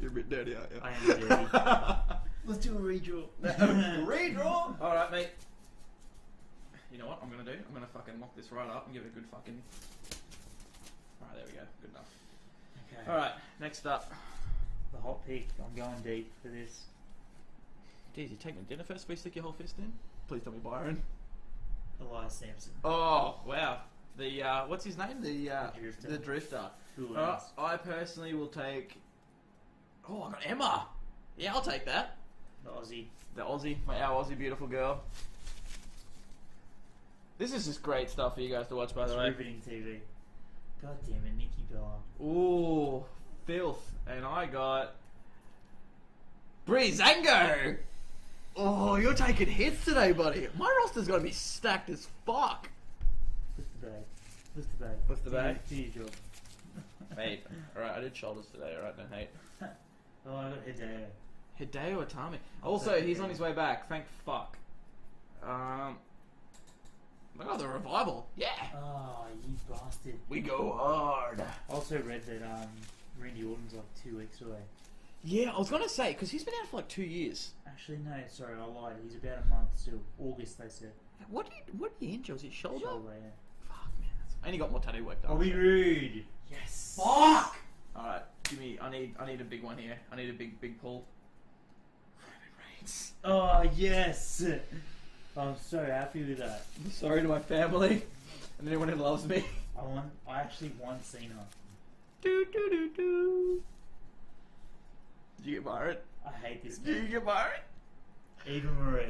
You're a bit dirty, aren't you? I am dirty. Let's do a redraw. Redraw. All right, mate. You know what I'm gonna do? I'm gonna fucking lock this right up and give it a good fucking. All right, there we go. Good enough. Okay. All right, next up. The hot pick. I'm going deep for this. Geez, you take me to dinner first before you stick your whole fist in? Please tell me Byron. Elias Sampson. Oh, wow. The, what's his name? The Drifter. The Drifter. Who else? I personally will take... Oh, I got Emma. Yeah, I'll take that. The Aussie. Our Aussie beautiful girl. This is just great stuff for you guys to watch, by the way. Riveting TV. God damn it, Nikki Bella. Ooh, filth. And I got... Breezango! Oh, you're taking hits today, buddy. My roster's got to be stacked as fuck. Lift the bag. Lift the bag. Lift the bag? Do your job. Mate, alright, I did shoulders today, alright, don't hate. Oh, I got Hideo. Hideo Itami. Also, he's on his way back, thank fuck. Look at the revival. Yeah! Oh, you bastard. We go hard. I also read that Randy Orton's like 2 weeks away. Yeah, I was gonna say, because he's been out for like 2 years. Actually, no, sorry, I lied. He's about a month still. August, they said. What did he injure? Was it shoulder? Shoulder, yeah. Fuck, man. And he got more tattoo work done. I'll be rude. Yes. Fuck! Alright, give me, I need a big one here. I need a big pull. Roman Reigns. Oh, yes! I'm so happy with that. I'm sorry to my family and anyone who loves me. I actually want Cena. Do. Did you get Byron? I hate this Did man. you get Byron? Eva Marie.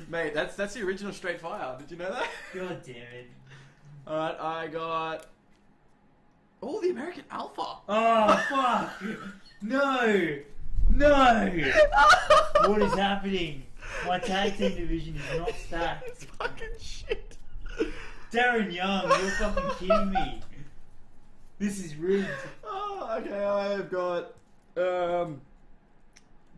Mate, that's the original Straight Fire. Did you know that? God damn it. Alright, I got... Oh, the American Alpha. Oh, fuck! No! No! What is happening? My tag team division is not stacked. It's fucking shit. Darren Young, you're fucking kidding me. This is rigged. Oh, okay, I've got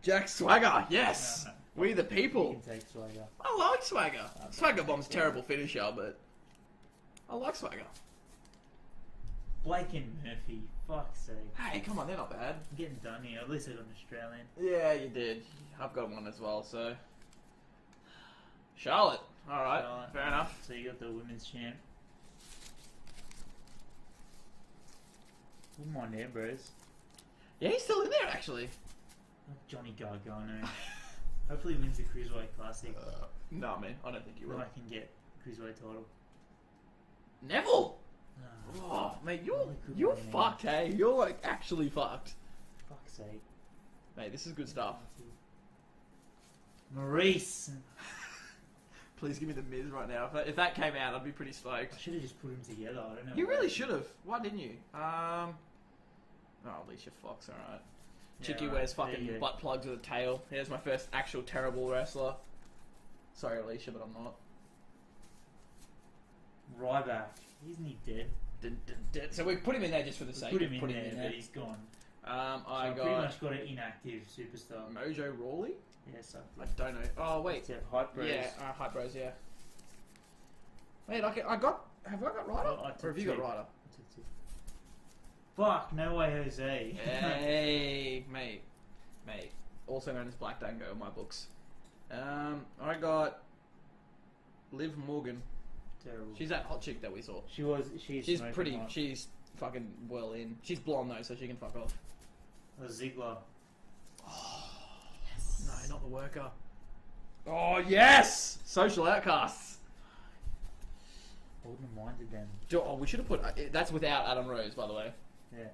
Jack Swagger. Yes, we the people. You can take Swagger. I like Swagger. Swagger Bomb's a terrible finisher, but I like Swagger. Blake and Murphy, fuck's sake. Hey, come on, they're not bad. I'm getting done here. At least I got an Australian. Yeah, you did. I've got one as well. So Charlotte. All right, Charlotte. fair enough. So you got the women's champ. Wouldn't mind Ambrose. Yeah, he's still in there actually. Johnny Gargano. Hopefully wins the Cruiserweight Classic. No, man, I don't think you Then will. I can get Cruiserweight title. Neville. Oh, Oh, mate, Really good you're one, man. fucked, hey? You're like actually fucked. fuck's sake. Mate, this is good stuff. Maurice. Please give me the Miz right now. If that came out, I'd be pretty I stoked. should have just put them together. I don't know. You why. really should have. Why didn't you? Oh, Alicia Fox, alright. Yeah, Chicky right. wears There fucking you go. butt plugs with a tail. Here's my first actual terrible wrestler. Sorry, Alicia, but I'm not. Ryback. Isn't he dead? So we put him in there just for the sake Put of him in putting there, him in but there. he's gone. I So pretty got much got an inactive superstar. Mojo Rawley? Yes, I don't know. Oh, wait. Hype Bros. Yeah, Hype Bros, yeah. Wait, have I got Ryder? Oh, I took Or have you got two. Ryder? Fuck, no way, Jose. Hey, mate. Also known as Black Dango in my books. I got Liv Morgan. Terrible. She's that hot chick that we saw. She's smoking pretty. hot. She's fucking well in. She's blonde though, so she can fuck off. Ziggler. Yes. No, not the worker. Oh yes! Social outcasts. I wouldn't have minded them. Oh, we should have put. That's without Adam Rose, by the way. Yeah.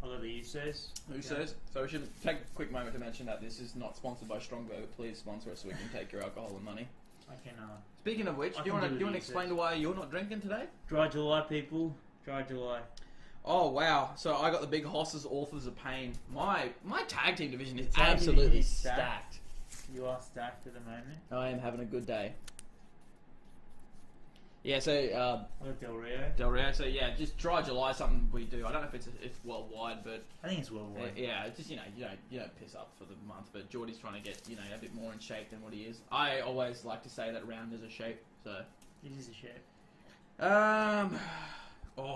I got the Usos. Usos. So we should take a quick moment to mention that this is not sponsored by Strongbow. Please sponsor us so we can take your alcohol and money. I can, Speaking of which, I do you can want do to the explain Usos. to why you're not drinking today? Dry July, people. Dry July. Oh wow! So I got the big horses, authors of pain. My tag team division is Tag team absolutely is stacked. You are stacked at the moment. I am having a good day. Yeah, so Del Rio. So yeah, just dry July something we do. I don't know if it's worldwide, but I think it's worldwide. Yeah, just you don't piss up for the month. But Geordie's trying to get a bit more in shape than what he is. I always like to say that round is a shape. So it is a shape.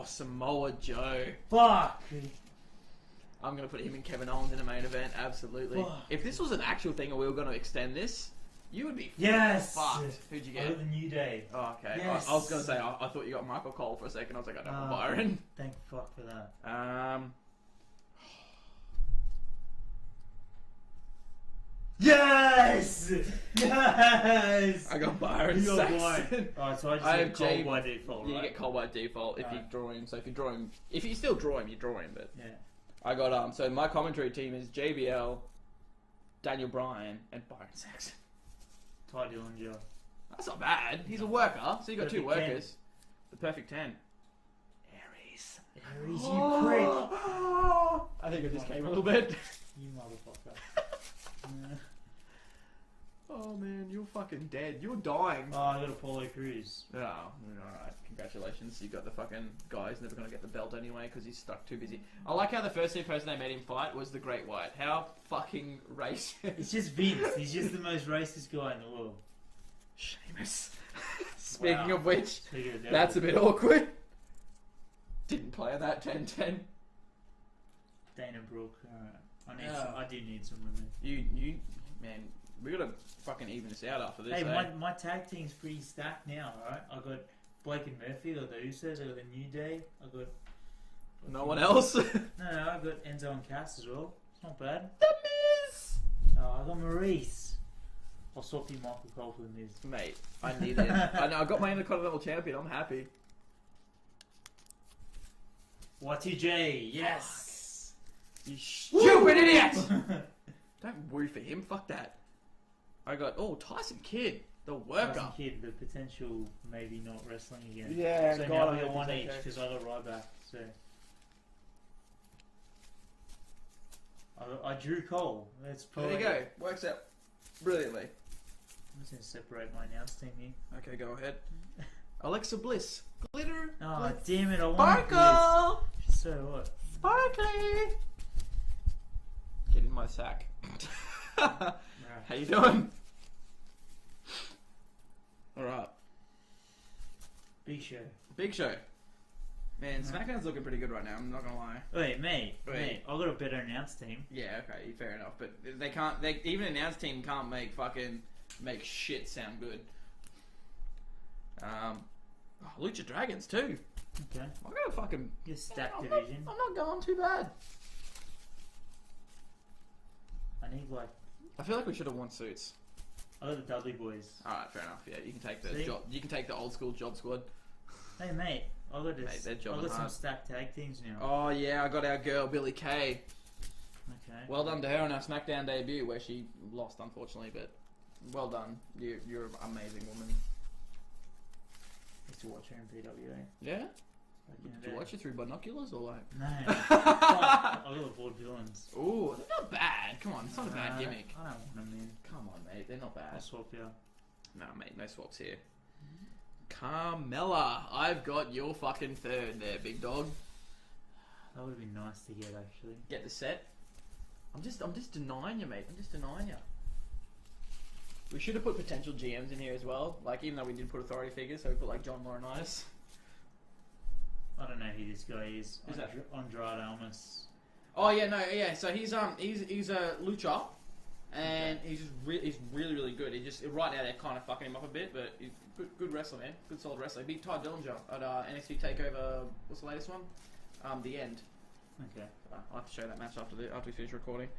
Samoa Joe. Fuck. I'm going to put him and Kevin Owens in a main event. Absolutely. Fuck. If this was an actual thing and we were going to extend this, you would be fucked. Who'd you get? I got the New Day. Oh, okay. Yes. I was going to say, I thought you got Michael Cole for a second. I was like, I don't want Byron. Thank fuck for that. Yes! Yes! I got Byron Saxton. Alright, so I just get Cole by default, right? Yeah, you get Cole by default if you draw him. So if you draw him, if you still draw him, you draw him. But yeah. I got so my commentary team is JBL, Daniel Bryan, and Byron Saxton. Ty Dillinger. That's not bad. He's a worker, so you got two workers. 10. The perfect 10. Aries, you prick. I think I just came a little bit. You motherfucker. Oh man, you're fucking dead. You're dying. Oh, I got Apollo Crews. Oh, alright. Congratulations. You got the fucking guy who's never going to get the belt anyway because he's stuck too busy. I like how the first person they made him fight was the Great White. How fucking racist. It's just Vince. He's just the most racist guy in the world. Sheamus. Speaking of which, that's a bit awkward. Didn't play on that 10-10. Dana Brooke. Alright. I do need some women. You, man, we gotta fucking even this out after this. Hey, my tag team's pretty stacked now, alright? I got Blake and Murphy, I got the Usos, I got the New Day, I got... No one else? No, I got Enzo and Cass as well. It's not bad. The Miz! I got Maurice. I'll swap you Michael Cole for the Miz. Mate, I need it. I know, I got my Intercontinental Champion, I'm happy. Y2J, yes! You stupid idiot! Don't woo for him, fuck that. I got, Tyson Kidd, the worker. Tyson Kidd, the potential maybe not wrestling again. Yeah, so now we got one each because I got Ryback. So I drew Cole. That's probably. There you go. Works out brilliantly. I'm just gonna separate my announce team here. Okay, go ahead. Alexa Bliss, glitter. Oh damn it! I want Sparkle. Bliss. So what? Sparkly. Get in my sack. Right. How you doing? Alright. Big Show. Man, SmackDown's looking pretty good right now, I'm not gonna lie. Wait, mate, I got a better announce team. Yeah, okay, fair enough. But even an announce team can't make shit sound good. Lucha Dragons too. Okay. I got a fucking... Your stacked division. I'm not going too bad. I need I feel like we should have won suits. I got the Dudley Boys. Alright, fair enough. Yeah, you can take the job. You can take the old school job squad. Hey mate, I got some stacked tag teams now. Oh yeah, I got our girl Billie Kay. Okay. Well done to her on our SmackDown debut, where she lost unfortunately, but well done. You're an amazing woman. I used to watch her in PWA. Yeah. Did you watch it through binoculars or like? No. I got the Board Villains. Ooh, they're not bad. Come on, it's not a bad gimmick. I don't want them, man. Come on, mate, they're not bad. I'll swap you. No, mate, no swaps here. Carmella, I've got your fucking third there, big dog. That would have been nice to get, actually. Get the set. I'm just denying you, mate. I'm just denying you. We should have put potential GMs in here as well. Like, even though we did put authority figures, so we put like John Laurinaitis. I don't know who this guy is. Who's that? Andrade Almas. Oh yeah, no, yeah. So he's a lucha, and he's just he's really good. He just right now they're kind of fucking him up a bit, but he's good wrestler, man. Good solid wrestler. Beat Ty Dillinger at NXT Takeover. What's the latest one? The End. Okay. I'll have to show that match after we finish recording.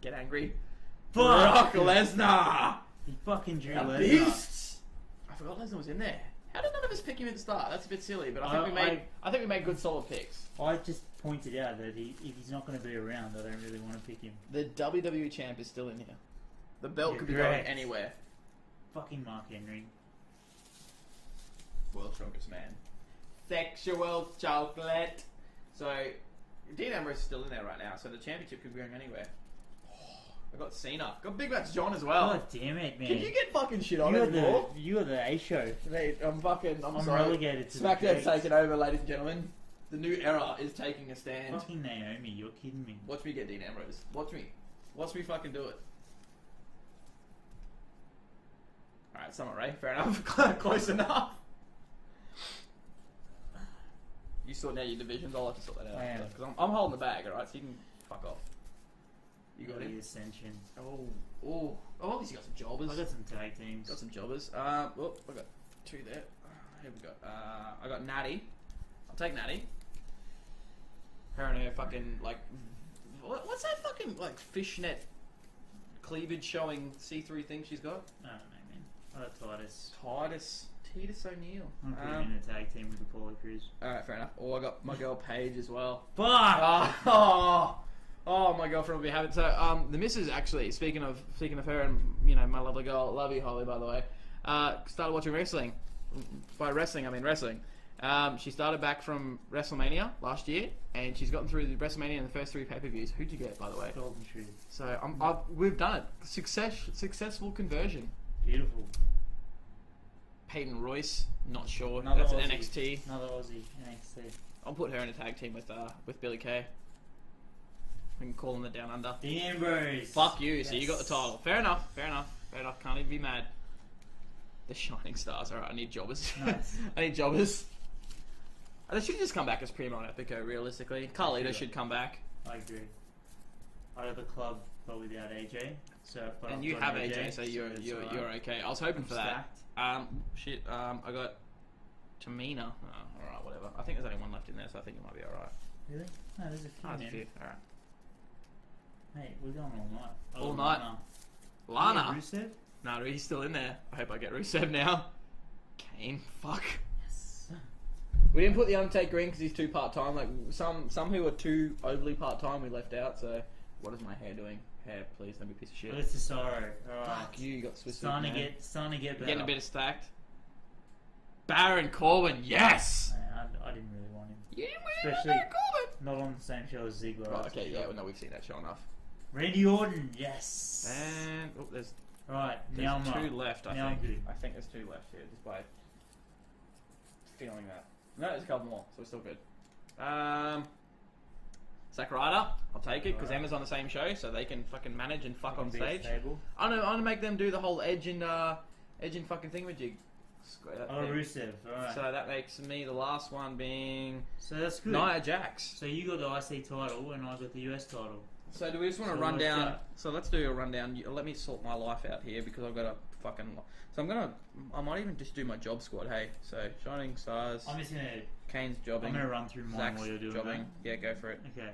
Get angry. Brock Lesnar. He fucking drew Lesnar. Beast. I forgot Lesnar was in there. How did none of us pick him at the start? That's a bit silly, but I think we made good solid picks. I just pointed out that if he's not going to be around, I don't really want to pick him. The WWE champ is still in here. The belt could be going anywhere. Fucking Mark Henry. World's strongest man. Sexual chocolate. So, Dean Ambrose is still in there right now, so the championship could be going anywhere. I got Cena. Got Big Match John as well. God damn it, man. Can you get fucking shit on You anymore? are the A show. Mate, I'm sorry. relegated to SmackDown's taking over, ladies and gentlemen. The new era is taking a stand. Fucking Naomi, you're kidding me. Watch me get Dean Ambrose. Watch me fucking do it. Alright, Summer Rae. Fair enough. Close enough. You sort out your divisions. I'll have to sort that out. I am. Because I'm holding the bag, alright? So you can fuck off. You got it? Ascension. Oh, at least you got some jobbers. I got some tag teams. Got some jobbers. I got 2 there. Here we go. I got Natty. I'll take Natty. Her and her fucking, like... What's that fucking, like, fishnet cleavage showing see-through thing she's got? I don't know, man. I got Titus. Titus O'Neil. I'm putting in a tag team with Apollo Crews. Alright, fair enough. I got my girl Paige as well. Fuck! Oh, my girlfriend will be happy. So, the missus actually, speaking of her and, you know, my lovely girl, love you, Holly, by the way, started watching wrestling. By wrestling, I mean wrestling. She started back from WrestleMania last year, and she's gotten through the WrestleMania in the first 3 pay-per-views. Who'd you get, by the way? Golden Truth. So, we've done it. Successful conversion. Beautiful. Peyton Royce, not sure. Another That's Aussie. an NXT. Another Aussie NXT. I'll put her in a tag team with Billy Kay. We can call him the Down Under. Dean Ambrose. Fuck you. Yes. So you got the title. Fair enough. Can't even be mad. The Shining Stars. Alright, I need jobbers. Nice. I need jobbers. They should just come back as Primo and Epico, realistically. Carlito should come back. I agree. I got the club, but without AJ. And you have AJ, so you're okay. I was hoping for that. I got Tamina. Oh, alright, whatever. I think there's only one left in there, so I think it might be alright. Really? No, there's a few. There's a few. Alright. Hey, we're going all night. All night. Lana. Rusev? No, he's still in there. I hope I get Rusev now. Kane. Fuck. Yes. We didn't put the Undertaker in because he's too part-time. Like, some who are too overly part-time we left out, so... What is my hair doing? Hair, please, don't be a piece of shit. It's a sorrow. Alright. Fuck you got Swiss. Starting to get better. Getting a bit of stacked. Baron Corbin, yes! I didn't really want him. You didn't really Especially Baron Corbin! not on the same show as Ziggler. Right, okay, yeah, well, no, we've seen that show enough. Randy Orton, yes! And, there's Right, now I'm 2 left, I now think. I'm good. I think there's 2 left here, just by feeling that. No, there's a couple more, so we're still good. Zack Ryder, I'll take it, because Emma's on the same show, so they can fucking manage and fuck on stage. I want to make them do the whole Edge and fucking thingamajig. Rusev, alright. So that makes me the last one being... So that's good. Nia Jax. So you got the IC title, and I got the US title. So do we just want to run down... So let's do a rundown. Let me sort my life out here, because I've got a fucking... So I might even just do my job squad, hey. So, Shining Stars... I'm just gonna... Kane's jobbing. I'm gonna run through mine Zach's while you're doing jobbing. that. Yeah, go for it. Okay.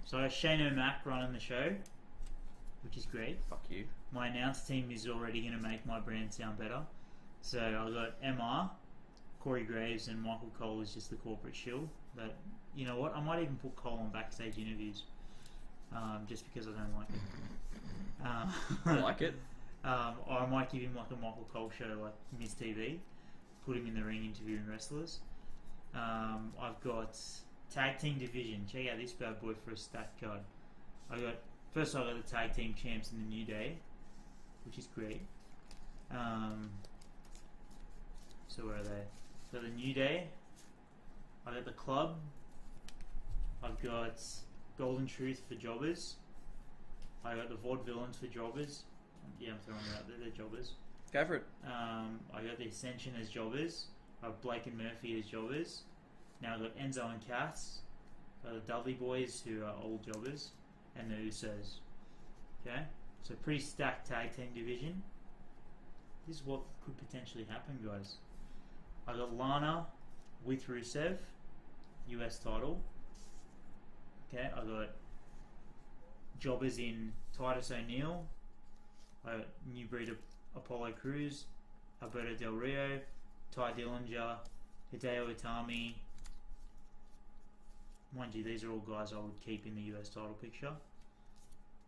So I have Shane O'Mac running the show, which is great. Fuck you. My announce team is already going to make my brand sound better. So I've got MR, Corey Graves, and Michael Cole is just the corporate shill. But you know what? I might even put Cole on backstage interviews, just because I don't like it. I like it. Or I might give him like a Michael Cole show, like Miss TV. Put him in the ring interviewing wrestlers. I've got tag team division. Check out this bad boy for a stat card. I got the tag team champs in the New Day, which is great. So where are they? So the New Day. I got the club. I've got Golden Truth for jobbers. I got the Vaudevillains for jobbers. Yeah, I'm throwing it out there. They're jobbers. Go for it. I got the Ascension as jobbers. I have Blake and Murphy as jobbers. Now I've got Enzo and Cass. The Dudley Boys, who are all jobbers. And the Usos. Okay? So pretty stacked tag team division. This is what could potentially happen, guys. I got Lana with Rusev. US title. Okay, I got jobbers in Titus O'Neil. I got New Breed of Apollo Crews, Alberto Del Rio, Ty Dillinger, Hideo Itami. Mind you, these are all guys I would keep in the US title picture.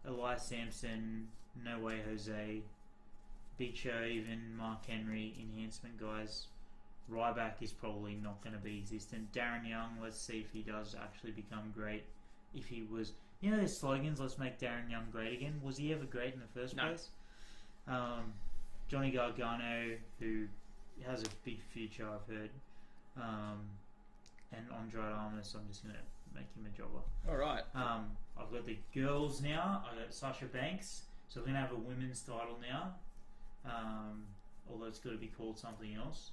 Elias Sampson, No Way Jose, Big Show, even Mark Henry, enhancement guys. Ryback is probably not going to be existent. Darren Young, let's see if he does actually become great. If You know those slogans, let's make Darren Young great again? Was he ever great in the first place? Johnny Gargano, who has a big future, I've heard. And Andre Armas, I'm just going to make him a jobber. Alright. I've got the girls now. I've got Sasha Banks. So we're going to have a women's title now. Although it's got to be called something else.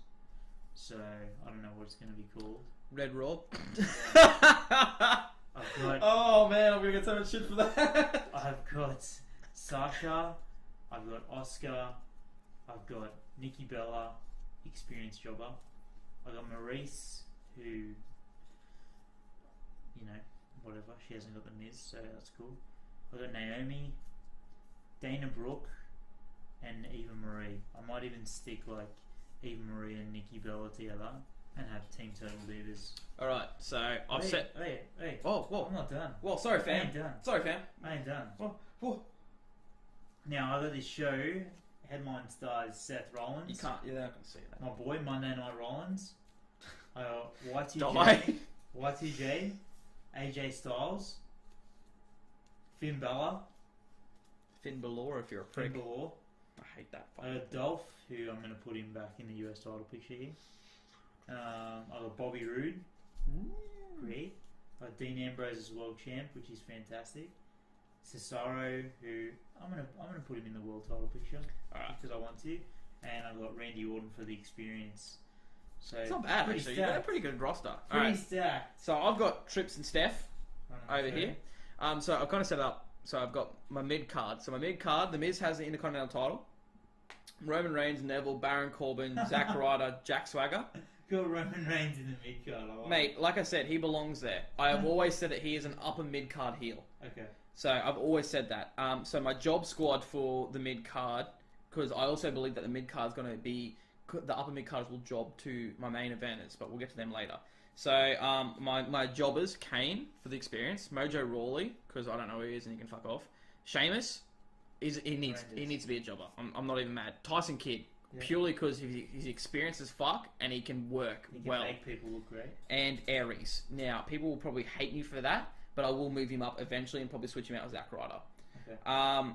So I don't know what it's going to be called. Red Raw. Oh man, I'm going to get so much shit for that. I've got Sasha. I've got Oscar. I've got Nikki Bella, experienced jobber. I've got Maurice, who, you know, whatever. She hasn't got the Miz, so that's cool. I've got Naomi, Dana Brooke, and Eva Marie. I might even stick like Eva Marie and Nikki Bella together and have Team Total Divas. Alright, so I've set... Hey. Oh, whoa. I'm not done. Well, sorry, fam. I ain't done. Sorry, fam. I ain't done. Whoa. Now, I've got this show, headline stars Seth Rollins. You're not going to see that. My boy, Monday Night Rollins. Die. Y2J, AJ Styles, Finn Balor, if you're a prick. Finn Balor. I hate that. Dolph, who I'm going to put him back in the US title picture here. I got Bobby Roode. Great. I got Dean Ambrose as world champ, which is fantastic. Cesaro, who I'm gonna put him in the world title picture because I want to, and I've got Randy Orton for the experience. So it's not bad actually. You've got a pretty good roster. Pretty stacked. So I've got Trips and Steph over here. So I've kind of set it up. So I've got my mid card. So my mid card, The Miz has the Intercontinental title. Roman Reigns, Neville, Baron Corbin, Zack Ryder, Jack Swagger. Got Roman Reigns in the mid card. Mate, like I said, he belongs there. I have always said that he is an upper mid card heel. Okay. So I've always said that. So my job squad for the mid card, because I also believe that the mid card is going to be, the upper mid cards will job to my main eventers, but we'll get to them later. So my jobbers, Kane for the experience, Mojo Rawley, because I don't know who he is and he can fuck off. Sheamus, he needs to be a jobber. I'm not even mad. Tyson Kidd, purely because he's experienced as fuck and he can work well. Make people look great. And Aries. Now, people will probably hate me for that, but I will move him up eventually and probably switch him out with Zack Ryder. Okay.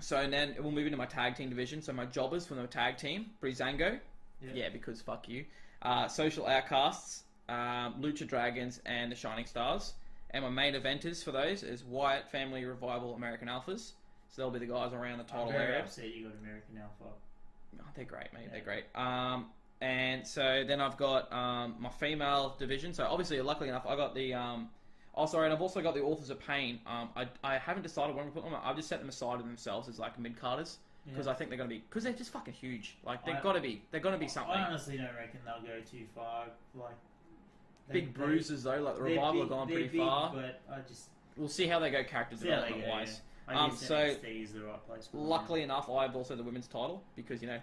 So then we'll move into my tag team division. So my jobbers from the tag team, Breezango. Yeah, because fuck you. Social Outcasts, Lucha Dragons, and the Shining Stars. And my main eventers for those is Wyatt Family Revival American Alphas. So they'll be the guys around the title area. I'm very upset you got American Alpha. Oh, they're great, mate. Yeah. They're great. And so then I've got my female division. So obviously, luckily enough, I got the... and I've also got the Authors of Pain. I haven't decided when to put them. I've just set them aside of themselves as like mid-carders. Because I think they're going to be... Because they're just fucking huge. Like, they're going to be something. I honestly don't reckon they'll go too far. Like... Big bruises though, like the Revival have gone pretty far. But I just... We'll see how they go character development wise. I guess NXT is the right place for luckily enough, I have also the women's title because, you know...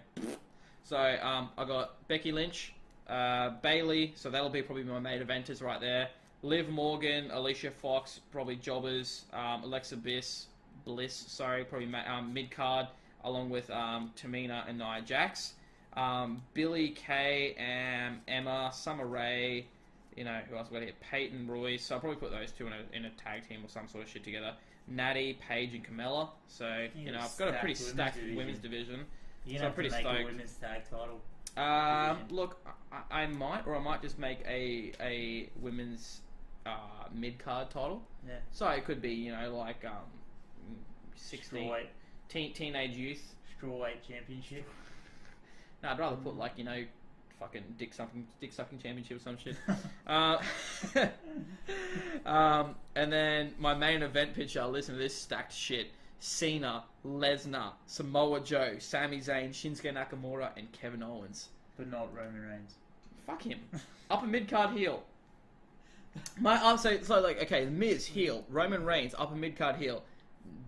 So, I got Becky Lynch, Bayley, so that'll be probably my main eventers right there. Liv Morgan, Alicia Fox, probably jobbers. Alexa Bliss, probably mid-card, along with Tamina and Nia Jax. Billy Kay, Emma, Summer Rae... You know, who else we got here? Peyton Royce. So I'll probably put those two in a tag team or some sort of shit together. Natty, Paige, and Carmella. So, you know, I've got a pretty stacked women's division. So I'm pretty stoked. A women's tag title. Look, I might just make a women's mid-card title. Yeah. So it could be, you know, like 16 teenage youth. Strawweight championship. No, I'd rather put like, you know, fucking dick sucking championship or some shit. And then my main event picture, listen to this stacked shit. Cena, Lesnar, Samoa Joe, Sami Zayn, Shinsuke Nakamura, and Kevin Owens. But not Roman Reigns. Fuck him. Upper mid-card heel. So like, okay, The Miz, heel. Roman Reigns, upper mid-card heel.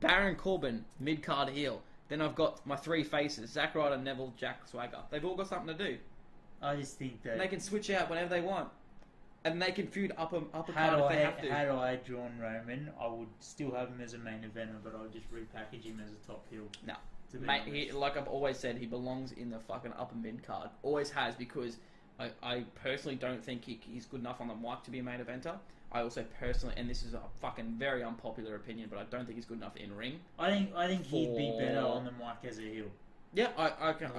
Baron Corbin, mid-card heel. Then I've got my three faces, Zack Ryder, Neville, Jack Swagger. They've all got something to do. I just think that... And they can switch out whenever they want. And they can feud upper card if they have to. Had I drawn Roman, I would still have him as a main eventer, but I would just repackage him as a top heel. No. Mate, like I've always said, he belongs in the fucking upper mid card. Always has, because I personally don't think he's good enough on the mic to be a main eventer. I also personally, and this is a fucking very unpopular opinion, but I don't think he's good enough in ring. I think he'd be better on the mic as a heel. Yeah, I can.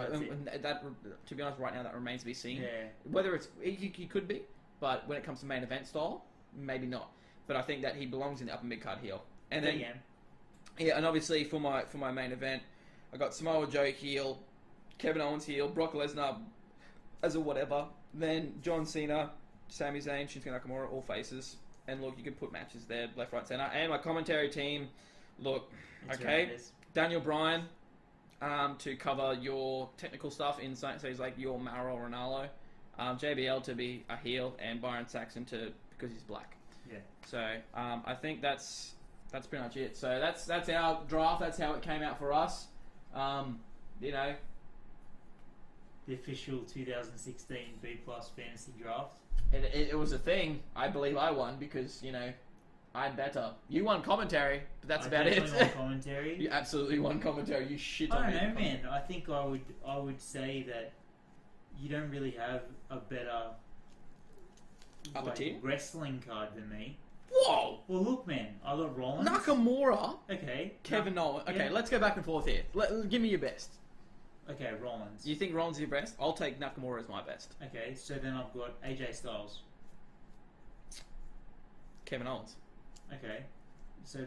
That, to be honest, right now that remains to be seen. Yeah. Whether it's he could be, but when it comes to main event style, maybe not. But I think that he belongs in the upper mid card heel. And then yeah, and obviously for my main event, I got Samoa Joe heel, Kevin Owens heel, Brock Lesnar as a whatever, then John Cena, Sami Zayn, Shinsuke Nakamura, all faces. And look, you can put matches there, left, right, centre. And my commentary team, look, Daniel Bryan to cover your technical stuff in, so he's like your Mauro Ronaldo. JBL to be a heel, and Byron Saxon because he's black. Yeah. So I think that's pretty much it. So that's our draft. That's how it came out for us. The official 2016 B+ fantasy draft. It was a thing. I believe I won because, I'm better. You won commentary, but that's about it. Won commentary. You absolutely won commentary. You shit on me. I don't know, man. I think I would say that you don't really have a better wrestling card than me. Whoa! Well, look, man. I got Rollins. Nakamura. Okay. Kevin Owens. Okay, let's go back and forth here. Give me your best. Okay, Rollins. You think Rollins is your best? I'll take Nakamura as my best. Okay, so then I've got AJ Styles. Kevin Owens. Okay, so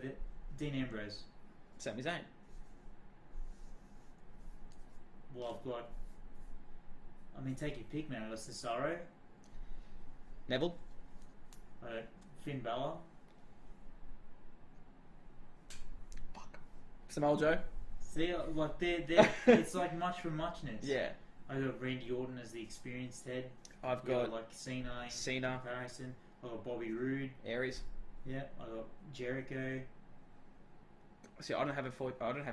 Dean Ambrose. Sami Zayn. Well, I've got... take your pick, man. I've got Cesaro. Neville. Finn Balor. Fuck. Samoa Joe. See, like they're it's like much for muchness. Yeah. I got Randy Orton as the experienced head. I've got like Cena comparison. I got Bobby Roode. Aries. Yeah. I got Jericho. See, I don't have a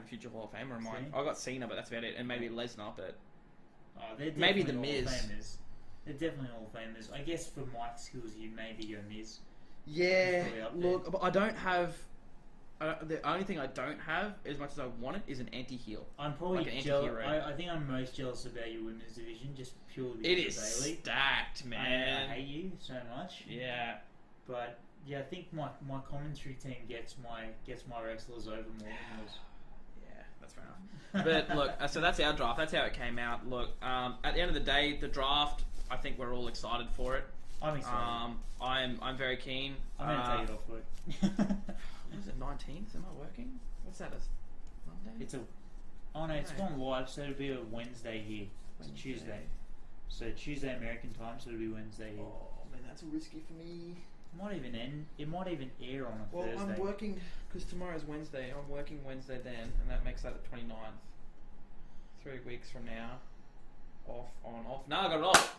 future Hall of Famer in mind. I got Cena, but that's about it, and maybe Lesnar, but they're maybe the Hall Miz. Of Famers. They're definitely Hall of Famers. I guess for mic skills, you maybe go Miz. Yeah. Look, but I don't have. The only thing I don't have, as much as I want it, is an anti-heel. I'm probably jealous. I think I'm most jealous about your women's division, just purely because it is Bailey. Stacked, man. I hate you so much. Yeah, but yeah, I think my commentary team gets my wrestlers over more than yours. Yeah, that's fair enough. But look, so that's our draft. That's how it came out. Look, at the end of the day, the draft. I think we're all excited for it. I'm excited. I'm very keen. I'm gonna take it off work. What is it, 19th? Am I working? What's that, Monday? It's gone live, so it'll be a Wednesday here. It's Tuesday. So Tuesday American time, so it'll be Wednesday here. Oh, man, that's risky for me. It might even air on a Thursday. Well, I'm working, because tomorrow's Wednesday. I'm working Wednesday then, and that makes that the 29th. 3 weeks from now. Off, on, off. No, I got it off.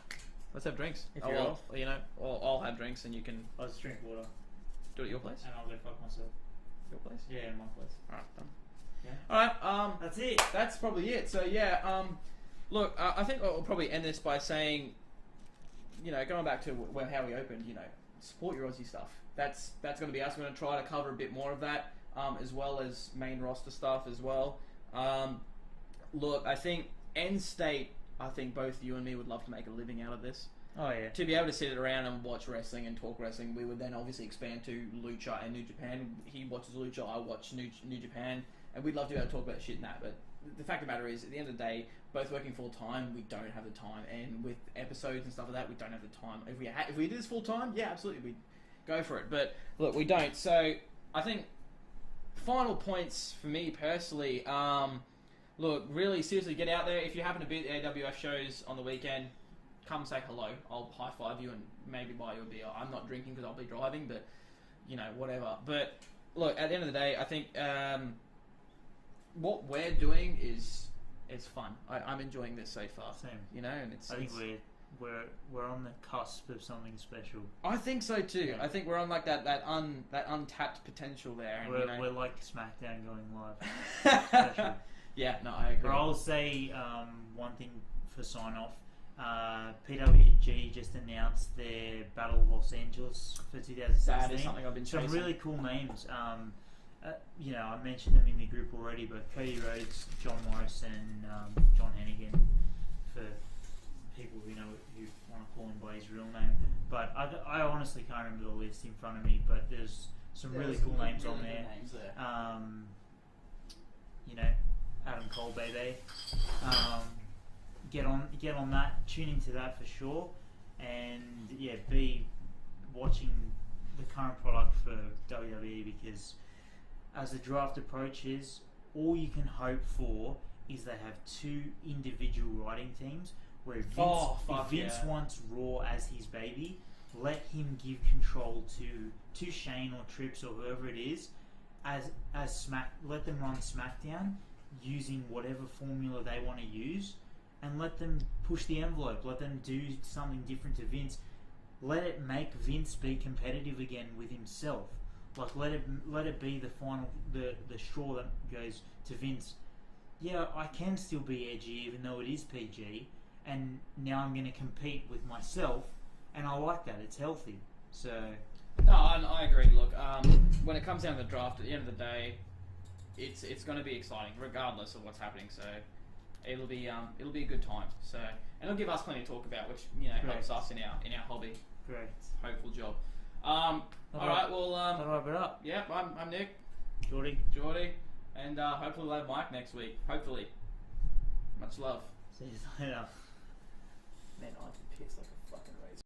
Let's have drinks. If you're off. I'll have drinks and you can... I'll just drink water. Do it at your place? And I'll go fuck myself. Your place? Yeah, my place. Alright, done. Yeah. Alright, that's it. That's probably it. So yeah, look, I think I'll probably end this by saying, going back to how we opened, support your Aussie stuff. That's going to be us. We're going to try to cover a bit more of that, as well as main roster stuff as well. Look, I think end state, I think both you and me would love to make a living out of this. Oh yeah. To be able to sit around and watch wrestling and talk wrestling, we would then obviously expand to Lucha and New Japan. He watches Lucha, I watch New Japan, and we'd love to be able to talk about shit and that. But the fact of the matter is, at the end of the day, both working full time, we don't have the time, and with episodes and stuff like that, we don't have the time. If we did this full time, yeah, absolutely, we'd go for it. But look, we don't. So I think final points for me personally. Look, really seriously, get out there. If you happen to be at the AWF shows on the weekend, come say hello. I'll high five you and maybe buy you a beer. I'm not drinking because I'll be driving, but whatever. But look, at the end of the day, I think what we're doing is fun. I'm enjoying this so far. Same. And I think we're on the cusp of something special. I think so too. Yeah. I think we're on like that untapped potential there. And, we're like SmackDown going live. Special. Yeah, no, I agree. But I'll say one thing for sign off. PWG just announced their Battle of Los Angeles for 2016. That is something I've been chasing. Some really cool names. I mentioned them in the group already, but Cody Rhodes, John Morrison, John Hennigan, for people who want to call him by his real name. But I honestly can't remember the list in front of me. But there's some really cool names on there. You know, Adam Cole, baby. Get on that. Tune into that for sure. And yeah, be watching the current product for WWE, because as the draft approaches, all you can hope for is they have two individual writing teams where Vince wants Raw as his baby, let him give control to Shane or Trips or whoever it is let them run SmackDown using whatever formula they want to use, and let them push the envelope, let them do something different to Vince. Let it make Vince be competitive again with himself. Like let it be the final the straw that goes to Vince. Yeah, I can still be edgy even though it is PG, and now I'm going to compete with myself, and I like that. It's healthy. So no, I agree. Look, when it comes down to the draft, at the end of the day, it's going to be exciting regardless of what's happening. So it'll be a good time. So, and it'll give us plenty to talk about, which helps us in our hobby. Great. Hopeful job. All right. Well, that'll wrap it up. Yeah, I'm Nick. Geordie, and hopefully we'll have Mike next week. Hopefully. Much love. See you later. Man, I can piss like a